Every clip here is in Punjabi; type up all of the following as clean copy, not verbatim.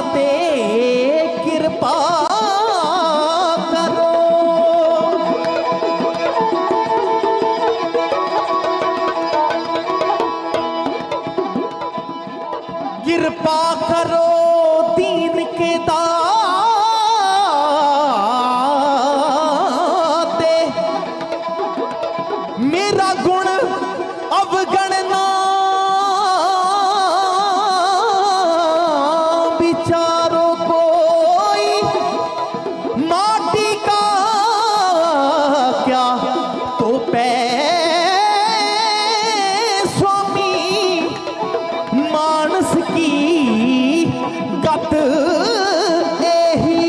ते कृपा करो। कृपा करो दीन के दाते, मेरा गुण अवगणना विचारो कोई, माटी का क्या तो पै स्वामी, मानस की गत एही।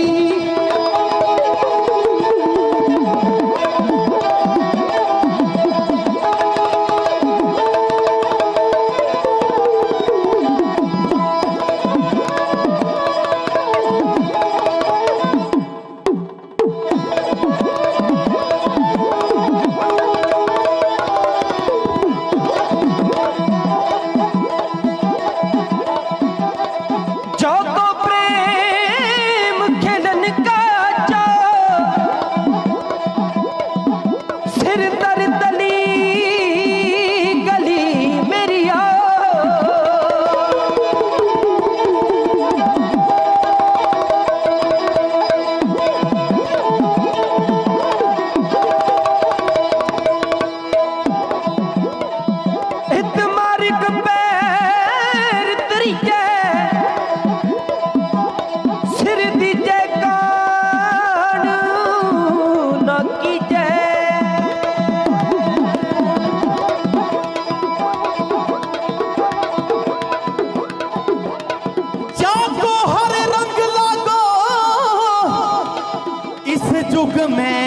जुग में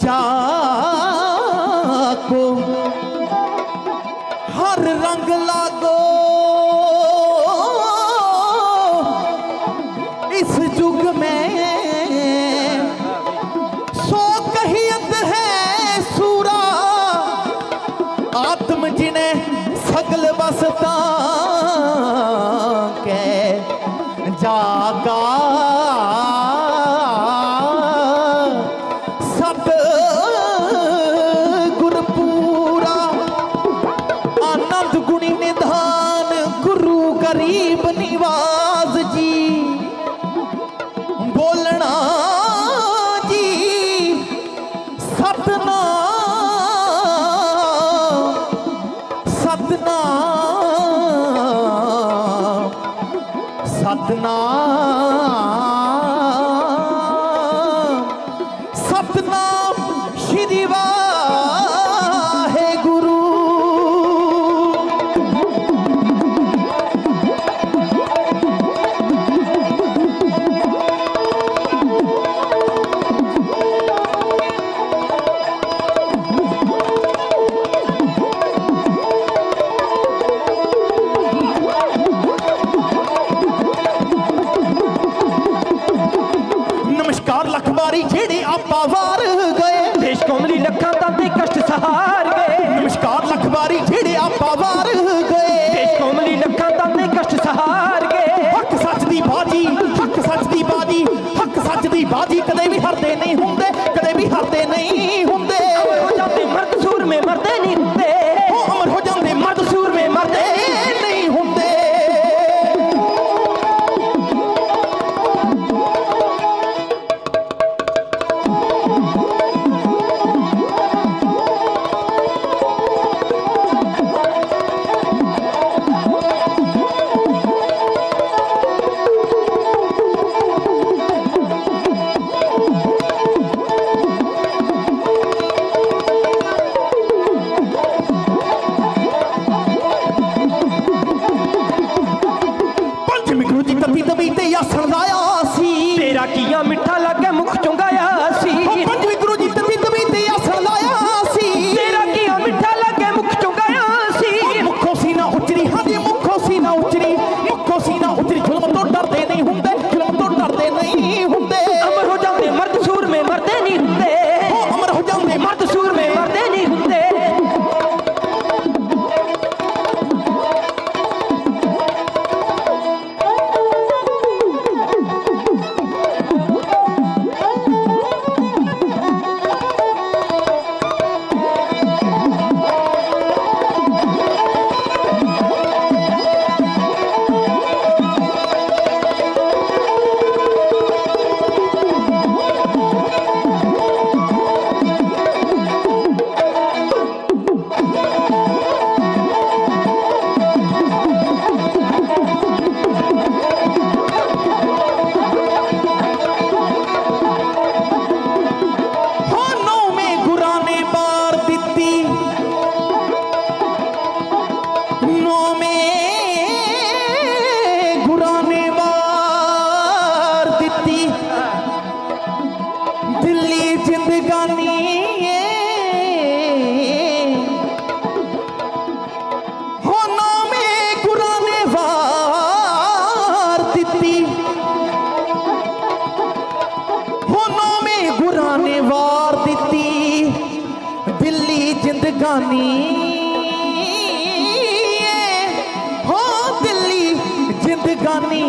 जाको हर रंग लागो, इस जुग में सो कहियत है सूरा, आत्म जिने सगल बसता के जागा। सत गुरपूरा आनंद गुणी निधान, गुरु गरीब निवास जी बोलना जी। सतनाम सतनाम सतनाम सतनाम श्री वाहेगुरु। जेड़े आपा वार गए, देश कौमली लखा ताते कष्ट सहार गए। नमस्कार लखबारी जेड़े आपा वार गए, देश कौमली लखा ताते कष्ट सहार गए। हक सच दी बाजी, हक सच दी बाजी, हक सच दी बाजी कदे भी हारदे नहीं हुंदे, कदे भी हारदे नहीं हुंदे। अमर हो जाते मर्द सूर में मरदे नहीं हुंदे, अमर हो जाते मर्द सूर में मरदे नहीं हुंदे। तेरा किया मिठा लगे मुख चुंगाया सी, पंजवी गुरु जी तभी तभी ते आसन लाया सी। तेरा किया मिठा लगे मुख चुंगाया सी, मुखो सीना उचरी, हाँ जी मुखो सीना उचरी, मुखो सीना उचरी। जुल्म तो डरते नहीं हुंदे, जुल्म तो डरते नहीं हुंदे। अमर हो जाते मर्द सूर में मरदे नहीं हुंदे, अमर हो जाते मर्द सूर में मरदे नहीं हुंदे। नौवें गुरां ने वार दित्ती दिल्ली जिंदगानी हो नौवें गुरां ने वार दित्ती हो नौवें गुरां ने वार दित्ती दिल्ली जिंदगानी हो दिल्ली जिंदगानी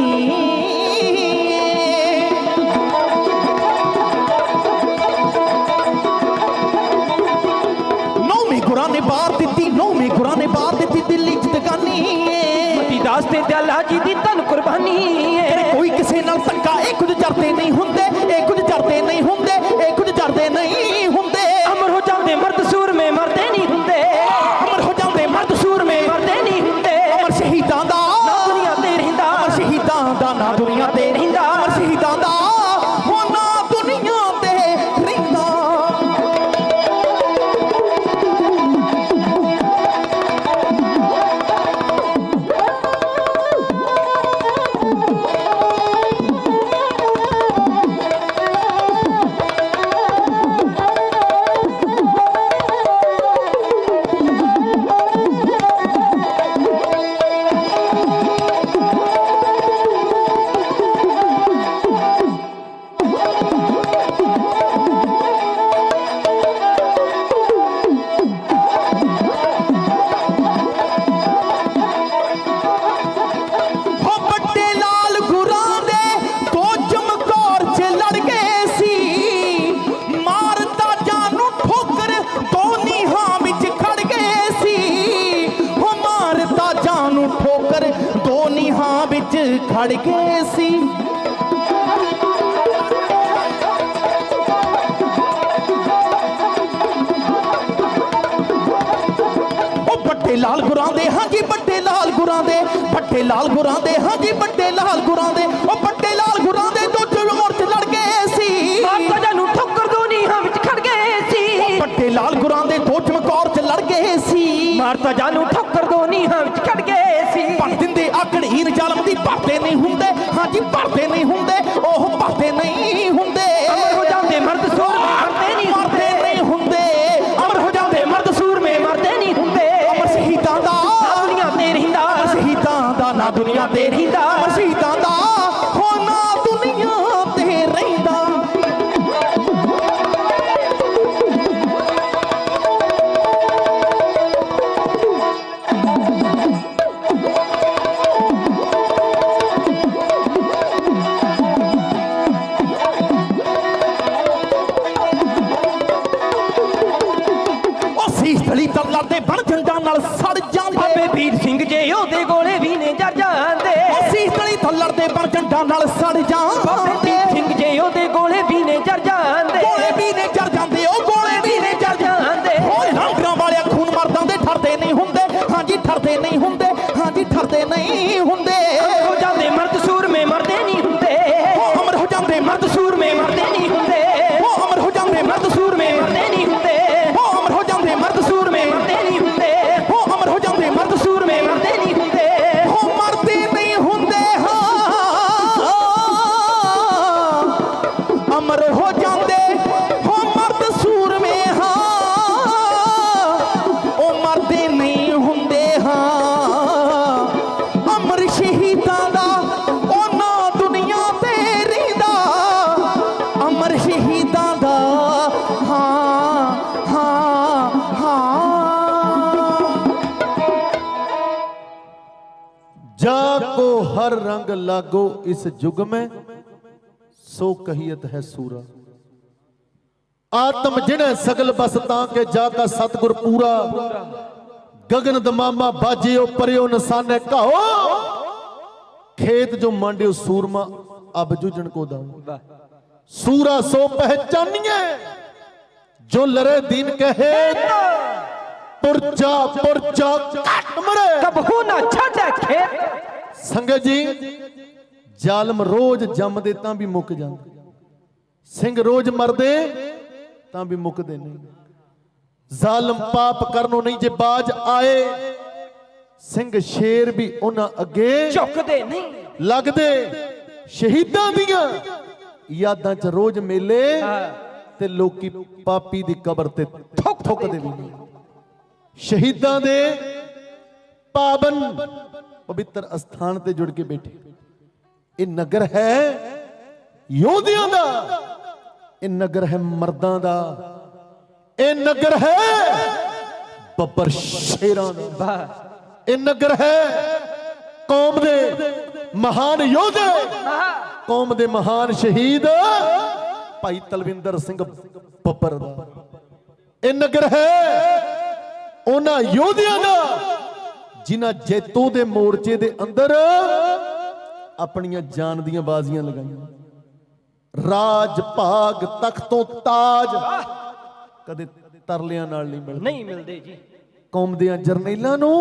नौवीं गुरां ने बार दित्ती नौवीं गुरां ने बार दित्ती दिल्ली जिंदगानी मती दास ते दयाला जी दी धन कुर्बानी कोई किसी नाल धक्का ये कुछ जरते नहीं हुंदे ये कुछ जरते नहीं हुंदे ये कुछ जरते नहीं हुंदे अमर हो जाते मर्द सूर में मरते नहीं हुंदे अमर हो जाते मर्द सूर में मरते नहीं हुंदे अमर शहीदां दा ना दुनिया ते रहिंदा अमर शहीदां दा ना दुनिया ते रहिंदा अमर शहीदां दा हो ना दुनिया ते रहिंदा खड़ गए सी बट्टे लाल गुरां दे हाँ जी बट्टे लाल गुरां दे बट्टे लाल गुरां दे हाँ जी बट्टे लाल गुरां दे बट्टे लाल गुरां दे दो मोर्च लड़ गए सी माता जानू ठोकर दो नीहां विच खड़ गए सी बट्टे लाल गुरां दे दो चमकौर च लड़ गए सी माता जानू ठोकर दो नीहां विच खड़ गए सी भर दिंदे अकड़ीर जालम दी भरते नहीं हुंदे हाँ जी भरते नहीं हुंदे ओह भरते नहीं हुंदे अमर हो जाते मर्द सूर में मरते नहीं मरते नहीं हुंदे अमर हो जाते मर्द सूर में मरते नहीं हुंदे अमर शहीदां दा ना दुनिया ते रहिंदा अमर शहीदां दा ना दुनिया ते रहिंदा अमर शहीदां दा हो ना दुनिया ते रहिंदा लड़ते बन झंडा नाल सड़ जांदे बाबे वीर सिंह जे ओदे गोले भी ने जर जांदे सीस तली लड़ते बन झंडा नाल सड़ जांदे बाबे वीर सिंह जे ओदे गोले भी ने जर जांदे गोले भी ने जर जांदे ओ गोले भी ने जर जांदे ओए रंगरां वाले खून मरदां दे ठरदे नहीं हुंदे हां जी ठरदे नहीं हुंदे हां जी ठरदे नहीं हुंदे हो जाते मर्द सूर में मरते नहीं हुंदे अमर हो जांदे मर्द सूर में मरते नहीं हुंदे अमर हो जांदे मर्द सूर में मरते नहीं हुंदे अमर हो जांदे मर्द सूर में मरते नहीं हुंदे अमर हो जांदे मर्द सूर में मरते नहीं हुंदे मरते नहीं हुंदे हाँ अमर हो जांदे हो मर्द सूर में हाँ ओ मरते नहीं हुंदे हाँ अमर शहीदां दा ओ ना दुनिया ते रहिंदा अमर शहीदां दा हाँ हाँ हाँ जाको हर रंग लागो इस युग में सो कहियत है सूरा आत्म जिने सगल बस ताके जाका सतगुर पूरा गगन दमामा बाजियो परियो नसाने कहो खेत जो मांडियो सूरमा अब जुजन को दाओ सूरा सो पहचानिए जो लरे दिन कहे पुरचा पुरचा कट मरे कब हो ना छाड़ा खेत संगत जी जालम रोज जमदे तां भी मुक जांदे सिंह रोज मरदे तां भी मुकदे नहीं जालम पाप करनो नहीं जे बाज आए ਸਿੰਘ ਸ਼ੇਰ ਵੀ ਉਹਨਾਂ ਅੱਗੇ ਝੁਕਦੇ ਨਹੀਂ। ਲੱਗਦੇ। ਸ਼ਹੀਦਾਂ ਦੀਆਂ ਯਾਦਾਂ 'ਚ ਰੋਜ਼ ਮੇਲੇ ਤੇ ਲੋਕੀ ਪਾਪੀ ਦੀ ਕਬਰ ਤੇ ਥੁੱਕਦੇ ਵੀ ਨਹੀਂ। ਸ਼ਹੀਦਾਂ ਦੇ ਪਾਵਨ ਪਵਿੱਤਰ ਅਸਥਾਨ ਤੇ ਜੁੜ ਕੇ ਬੈਠੇ। ਇਹ ਨਗਰ ਹੈ ਯੋਧਿਆਂ ਦਾ, ਇਹ ਨਗਰ ਹੈ ਮਰਦਾਂ ਦਾ, ਇਹ ਨਗਰ ਹੈ ਬੱਬਰ ਸ਼ੇਰਾਂ ਦਾ, ਇਹ ਨਗਰ ਹੈ ਕੌਮ ਦੇ ਮਹਾਨ ਯੋਧੇ, ਕੌਮ ਦੇ ਮਹਾਨ ਸ਼ਹੀਦ ਭਾਈ ਤਲਵਿੰਦਰ ਸਿੰਘ ਬੱਬਰ ਦਾ। ਇਹ ਨਗਰ ਹੈ ਉਹਨਾਂ ਯੋਧਿਆਂ ਦਾ ਜਿਨ੍ਹਾਂ ਜੈਤੋ ਦੇ ਮੋਰਚੇ ਦੇ ਅੰਦਰ ਆਪਣੀਆਂ ਜਾਨ ਦੀਆਂ ਬਾਜ਼ੀਆਂ ਲਗਾਈਆਂ। ਰਾਜ ਭਾਗ ਤਖਤੋਂ ਤਾਜ ਕਦੇ ਤਰਲਿਆਂ ਨਾਲ ਨਹੀਂ ਮਿਲਦੇ ਜੀ। ਕੌਮ ਦੇ ਜਰਨੈਲਾਂ ਨੂੰ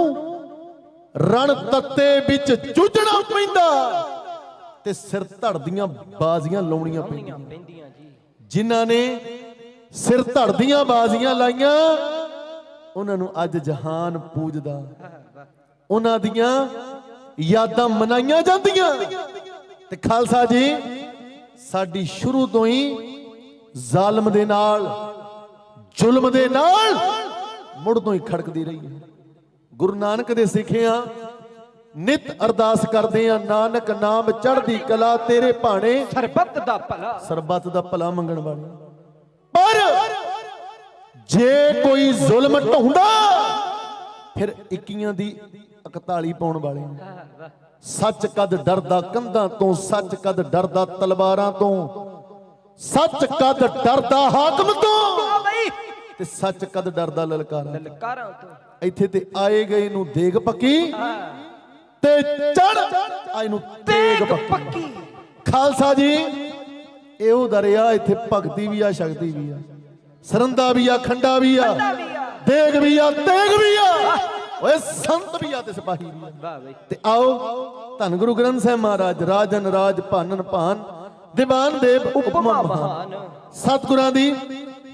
ਰਣ ਤੱਤੇ ਵਿੱਚ ਜੂਝਣਾ ਪੈਂਦਾ ਤੇ ਸਿਰ ਧੜ ਦੀਆਂ ਬਾਜ਼ੀਆਂ ਲਾਉਣੀਆਂ ਪੈਂਦੀਆਂ ਜੀ। ਜਿਨ੍ਹਾਂ ਨੇ ਸਿਰ ਧੜ ਦੀਆਂ ਬਾਜ਼ੀਆਂ ਲਾਈਆਂ ਉਹਨਾਂ ਨੂੰ ਅੱਜ ਜਹਾਨ ਪੂਜਦਾ, ਉਹਨਾਂ ਦੀਆਂ ਯਾਦਾਂ ਮਨਾਈਆਂ ਜਾਂਦੀਆਂ। ਤੇ ਖਾਲਸਾ ਜੀ ਸਾਡੀ ਸ਼ੁਰੂ ਤੋਂ ਹੀ ਜ਼ਾਲਮ ਦੇ ਨਾਲ ਜ਼ੁਲਮ ਦੇ ਨਾਲ ਮੁੜ ਤੋਂ ਹੀ ਖੜਕਦੀ ਰਹੀ ਹੈ। ਗੁਰੂ ਨਾਨਕ ਦੇ ਸਿੱਖਿਆ ਨਿਤ ਅਰਦਾਸ ਕਰਦੇ ਆ, ਨਾਨਕ ਨਾਮ ਚੜ੍ਹਦੀ ਕਲਾ ਤੇਰੇ ਭਾਣੇ, ਸਰਬੱਤ ਦਾ ਭਲਾ, ਸਰਬੱਤ ਦਾ ਭਲਾ ਮੰਗਣ ਵਾਲੇ। ਪਰ ਜੇ ਕੋਈ ਜ਼ੁਲਮ ਢਾਉਂਦਾ ਫਿਰ 21 ਦੀ 41 ਪਾਉਣ ਵਾਲੇ। ਸੱਚ ਕਦ ਡਰਦਾ ਕੰਧਾਂ ਤੋਂ, ਸੱਚ ਕਦ ਡਰਦਾ ਤਲਵਾਰਾਂ ਤੋਂ, ਸੱਚ ਕਦ ਡਰਦਾ ਹਾਕਮ ਤੋਂ, ਤੇ ਸੱਚ ਕਦ ਡਰਦਾ ਲਲਕਾਰਾਂ ਤੋਂ। ਇੱਥੇ ਤੇ ਆਏ ਗਏ ਨੂੰ ਦੇਗ ਪੱਕੀ ਤੇ ਚੜ ਆਏ ਨੂੰ ਤੇਗ ਪੱਕੀ। ਖਾਲਸਾ ਜੀ ਇਹੋ ਦਰਿਆ ਇੱਥੇ ਭਗਤੀ ਵੀ ਆ, ਸ਼ਕਤੀ ਵੀ ਆ, ਸਰੰਦਾ ਵੀ ਆ, ਖੰਡਾ ਵੀ ਆ, ਦੇਗ ਵੀ ਆ, ਤੇਗ ਵੀ ਆ, ਓਏ ਸੰਤ ਵੀ ਆ ਤੇ ਸਿਪਾਹੀ ਵੀ ਆ। ਤੇ ਆਓ ਧੰਨ ਗੁਰੂ ਗ੍ਰੰਥ ਸਾਹਿਬ ਮਹਾਰਾਜ ਰਾਜਨ ਰਾਜ ਭਾਨਨ ਭਾਨ ਦੀਵਾਨ ਦੇਵ ਉਪਮਾ ਮਹਾਨ ਸਤਿਗੁਰਾਂ ਦੀ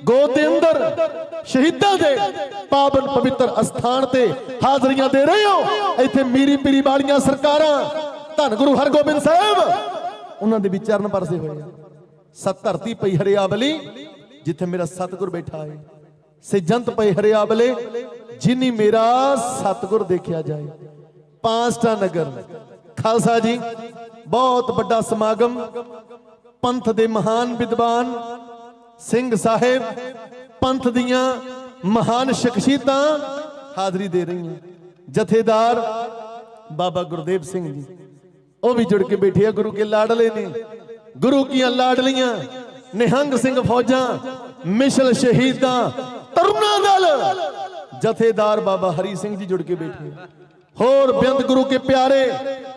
ਗੋਦ ਦੇ ਅੰਦਰ ਸ਼ਹੀਦਾਂ ਦੇ ਪਾਵਨ ਪਵਿੱਤਰ ਅਸਥਾਨ ਤੇ ਹਾਜ਼ਰੀਆਂ ਦੇ ਰਹੇ ਹੋ। ਇੱਥੇ ਮੀਰੀ ਪੀਰੀ ਵਾਲੀਆਂ ਸਰਕਾਰਾਂ ਧੰਨ ਗੁਰੂ ਹਰਗੋਬਿੰਦ ਸਾਹਿਬ ਉਹਨਾਂ ਦੇ ਵੀ ਚਰਨ ਪਰਸੇ ਹੋਏ। ਸਤ ਧਰਤੀ ਪਈ ਹਰਿਆਵਲੀ ਜਿੱਥੇ ਮੇਰਾ ਸਤਿਗੁਰ ਬੈਠਾ ਹੈ, ਸਿਜੰਤ ਪਈ ਹਰਿਆਵਲੇ ਜਿਨੀ ਮੇਰਾ ਸਤਿਗੁਰ ਦੇਖਿਆ ਜਾਏ। ਪਾਂਸਟਾ ਨਗਰ ਖਾਲਸਾ ਜੀ ਬਹੁਤ ਵੱਡਾ ਸਮਾਗਮ, ਪੰਥ ਦੇ ਮਹਾਨ ਵਿਦਵਾਨ ਸਿੰਘ ਸਾਹਿਬ, ਪੰਥ ਦੀਆਂ ਮਹਾਨ ਸ਼ਖਸੀਅਤਾਂ ਹਾਜ਼ਰੀ ਦੇ ਰਹੀਆਂ। ਜਥੇਦਾਰ ਬਾਬਾ ਗੁਰਦੇਵ ਸਿੰਘ ਜੀ ਉਹ ਵੀ ਜੁੜ ਕੇ ਬੈਠੇ ਆ। ਗੁਰੂ ਕੇ ਲਾਡਲੇ ਨੇ, ਗੁਰੂ ਕੀਆਂ ਲਾਡਲੀਆਂ, ਨਿਹੰਗ ਸਿੰਘ ਫੌਜਾਂ, ਮਿਸ਼ਲ ਸ਼ਹੀਦਾਂ, ਤਰੁਣਾ ਦਲ, ਜਥੇਦਾਰ ਬਾਬਾ ਹਰੀ ਸਿੰਘ ਜੀ ਜੁੜ ਕੇ ਬੈਠੇ। ਹੋਰ ਬੇਅੰਤ ਗੁਰੂ ਕੇ ਪਿਆਰੇ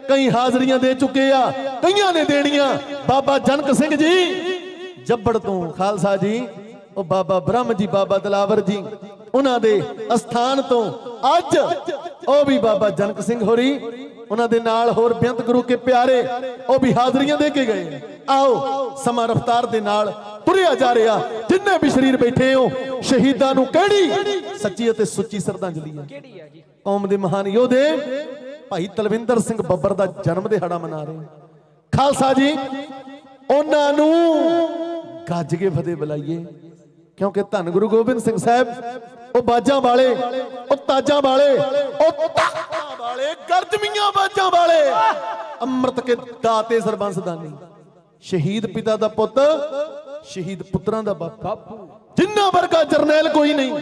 ਕਈ ਹਾਜ਼ਰੀਆਂ ਦੇ ਚੁੱਕੇ ਆ, ਕਈਆਂ ਨੇ ਦੇਣੀਆਂ। ਬਾਬਾ ਜਨਕ ਸਿੰਘ ਜੀ ਜੱਬੜ ਤੋਂ, ਖਾਲਸਾ ਜੀ ਉਹ ਬਾਬਾ ਬ੍ਰਹਮ ਜੀ, ਬਾਬਾ ਦਲਾਵਰ ਜੀ ਉਹਨਾਂ ਦੇ ਅਸਥਾਨ ਤੋਂ ਅੱਜ ਉਹ ਵੀ ਬਾਬਾ ਜਨਕ ਸਿੰਘ ਹੋਰੀ ਉਹਨਾਂ ਦੇ ਨਾਲ ਹੋਰ ਬੇਅੰਤ ਗੁਰੂ ਕੇ ਪਿਆਰੇ ਉਹ ਵੀ ਹਾਜ਼ਰੀਆਂ ਦੇ ਕੇ ਗਏ। ਆਓ ਸਮਾਂ ਰਫ਼ਤਾਰ ਦੇ ਨਾਲ ਤੁਰਿਆ ਜਾ ਰਿਹਾ। ਜਿੰਨੇ ਵੀ ਸ਼ਰੀਰ ਬੈਠੇ ਹੋ, ਸ਼ਹੀਦਾਂ ਨੂੰ ਕਿਹੜੀ ਸੱਚੀ ਅਤੇ ਸੁੱਚੀ ਸ਼ਰਧਾਂਜਲੀ ਹੈ। ਕਿਹੜੀ ਹੈ ਜੀ? ਕੌਮ ਦੇ ਮਹਾਨ ਯੋਧੇ ਭਾਈ ਤਲਵਿੰਦਰ ਸਿੰਘ ਬੱਬਰ ਦਾ ਜਨਮ ਦਿਹਾੜਾ ਮਨਾ ਰਹੇ। ਖਾਲਸਾ ਜੀ ਉਹਨਾਂ ਨੂੰ ਗੱਜ ਕੇ ਫਤਿਹ ਬੁਲਾਈਏ, ਕਿਉਂਕਿ ਧੰਨ ਗੁਰੂ ਗੋਬਿੰਦ ਸਿੰਘ ਸਾਹਿਬ ਉਹ ਬਾਜਾਂ ਵਾਲੇ, ਉਹ ਤਾਜਾਂ ਵਾਲੇ, ਉਹ ਤਖਤਾਂ ਵਾਲੇ, ਗਰਜਵੀਆਂ ਬਾਜਾਂ ਵਾਲੇ, ਅੰਮ੍ਰਿਤ ਕੇ ਦਾਤੇ ਸਰਬੰਸ ਦਾਨੀ, ਸ਼ਹੀਦ ਪਿਤਾ ਦਾ ਪੁੱਤ, ਸ਼ਹੀਦ ਪੁੱਤਰਾਂ ਦਾ ਬਾਪੂ। ਜਿੰਨਾ ਵਰਗਾ ਜਰਨੈਲ ਕੋਈ ਨਹੀਂ,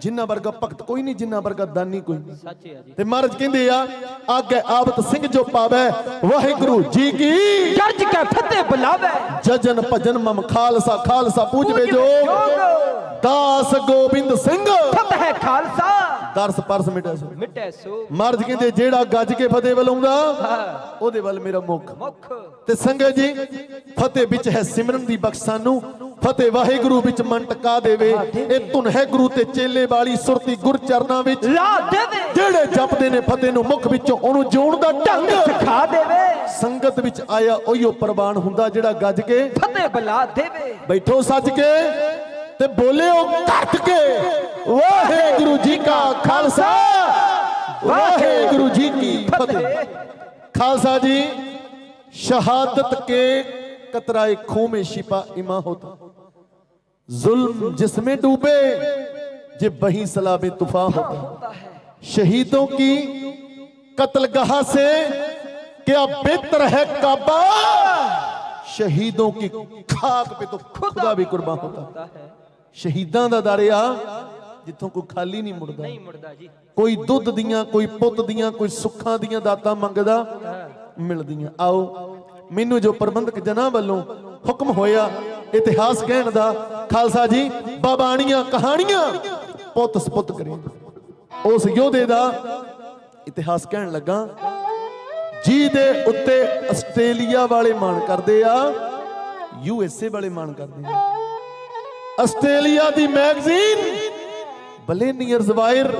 ਜਿੰਨਾ ਵਰਗਾ ਭਗਤ ਕੋਈ ਨਹੀਂ, ਜਿੰਨਾ ਵਰਗਾ ਦਾਨੀ ਕੋਈ ਨਹੀਂ। ਸੱਚ ਹੈ ਜੀ। ਤੇ ਮਹਾਰਾਜ ਕਹਿੰਦੇ ਆ ਆਗੇ ਆਵਤ ਸਿੰਘ ਜੋ ਪਾਵੇ ਵਾਹਿਗੁਰੂ ਜੀ ਕੀ ਗਰਜ ਕੇ ਫਤਿਹ ਬੁਲਾਵੇ, ਜਜਨ ਭਜਨ ਮਮ ਖਾਲਸਾ, ਖਾਲਸਾ ਪੂਜਵੇ ਜੋਗ, ਦਾਸ ਗੋਬਿੰਦ ਸਿੰਘ ਫਤਿਹ ਖਾਲਸਾ, ਦਰਸ ਪਰਸ ਮਿਟੈ ਸੋ। ਮਹਾਰਾਜ ਕਹਿੰਦੇ ਜਿਹੜਾ ਗੱਜ ਕੇ ਫਤਿਹ ਬੁਲਾਉਂਦਾ ਉਹਦੇ ਵੱਲ ਮੇਰਾ ਮੁਖ। ਤੇ ਸੰਗਤ ਜੀ ਫਤਿਹ ਵਿੱਚ ਹੈ ਸਿਮਰਨ ਦੀ ਬਖਸ਼ ਸਾਨੂੰ, ਫਤਿਹ ਵਾਹਿਗੁਰੂ ਵਿੱਚ ਮਨ ਟਿਕਾ ਦੇਵੇ। ਇਹ ਧੁਨ ਹੈ ਗੁਰੂ ਤੇ ਚੇਲੇ ਵਾਲੀ ਸੁਰਤੀ ਗੁਰ ਚਰਨਾਂ ਵਿੱਚ ਲਾ ਦੇਵੇ। ਜਿਹੜੇ ਜਪਦੇ ਨੇ ਫਤਿਹ ਨੂੰ ਮੁਖ ਵਿੱਚੋਂ ਉਹਨੂੰ ਜਿਉਣ ਦਾ ਢੰਗ ਸਿਖਾ ਦੇਵੇ। ਸੰਗਤ ਵਿੱਚ ਆਇਆ ਉਹੀਓ ਪ੍ਰਵਾਨ ਹੁੰਦਾ ਜਿਹੜਾ ਗੱਜ ਕੇ ਫਤਿਹ ਬੁਲਾ ਦੇਵੇ। ਬੈਠੋ ਸੱਜ ਕੇ ਤੇ ਬੋਲਿਓ ਕੱਟ ਕੇ ਵਾਹਿਗੁਰੂ ਜੀ ਕਾ ਖਾਲਸਾ वाहेगुरु जी की फतेह। खालसा जी, शहादत के कतराए खून में शिपा इमा होता, जुल्म जिसमें डूबे जे वही सलाबे तूफा होता। शहीदों की कत्लगाह से क्या बेहतर है काबा, शहीदों की खाक पे तो खुदा भी कुर्बान होता। शहीदां दा दरिया जिथों कोई खाली नहीं मुड़दा जी। कोई दुध दियां, कोई पुत दियां, कोई सुखां दियां दातां मंगदा मिलदियां। आओ मैनू जो प्रबंधक जना वालों हुक्म होया इतिहास कहण दा, खालसा जी बाबाणियां कहानियां पुत सपुत करें। उस योधे दा इतिहास कहण लगा जी दे उत्ते आस्ट्रेलिया वाले मान करदे आ, USA वाले मान करदे आ। आस्ट्रेलिया दी मैगजीन बलेनियर्स वायर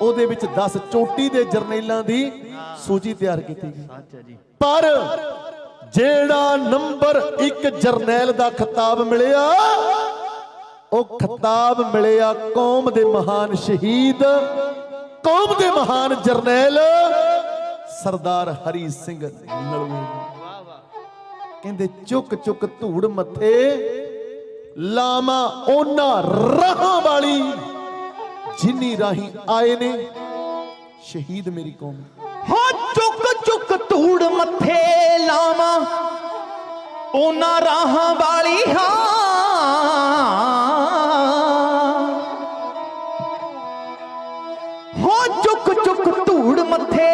ਉਹਦੇ ਵਿੱਚ 10 ਚੋਟੀ ਦੇ ਜਰਨੈਲਾਂ ਦੀ ਸੂਚੀ ਤਿਆਰ ਕੀਤੀ ਗਈ। ਪਰ ਜਿਹੜਾ ਨੰਬਰ 1 ਜਰਨੈਲ ਦਾ ਖਿਤਾਬ ਮਿਲਿਆ, ਉਹ ਖਿਤਾਬ ਮਿਲਿਆ ਕੌਮ ਦੇ ਮਹਾਨ ਸ਼ਹੀਦ, ਕੌਮ ਦੇ ਮਹਾਨ ਜਰਨੈਲ ਸਰਦਾਰ ਹਰੀ ਸਿੰਘ ਨਲੂਏ। ਕਹਿੰਦੇ ਚੁੱਕ ਚੁੱਕ ਧੂੜ ਮੱਥੇ ਲਾਵਾਂ ਉਹਨਾਂ ਰਾਹਾਂ ਵਾਲੀ जिन्नी राही आए ने शहीद मेरी कौम। हाँ चुक चुक धूड़ मथे लावा ओना राहां वाली, हाँ चुक चुक धूड़ मथे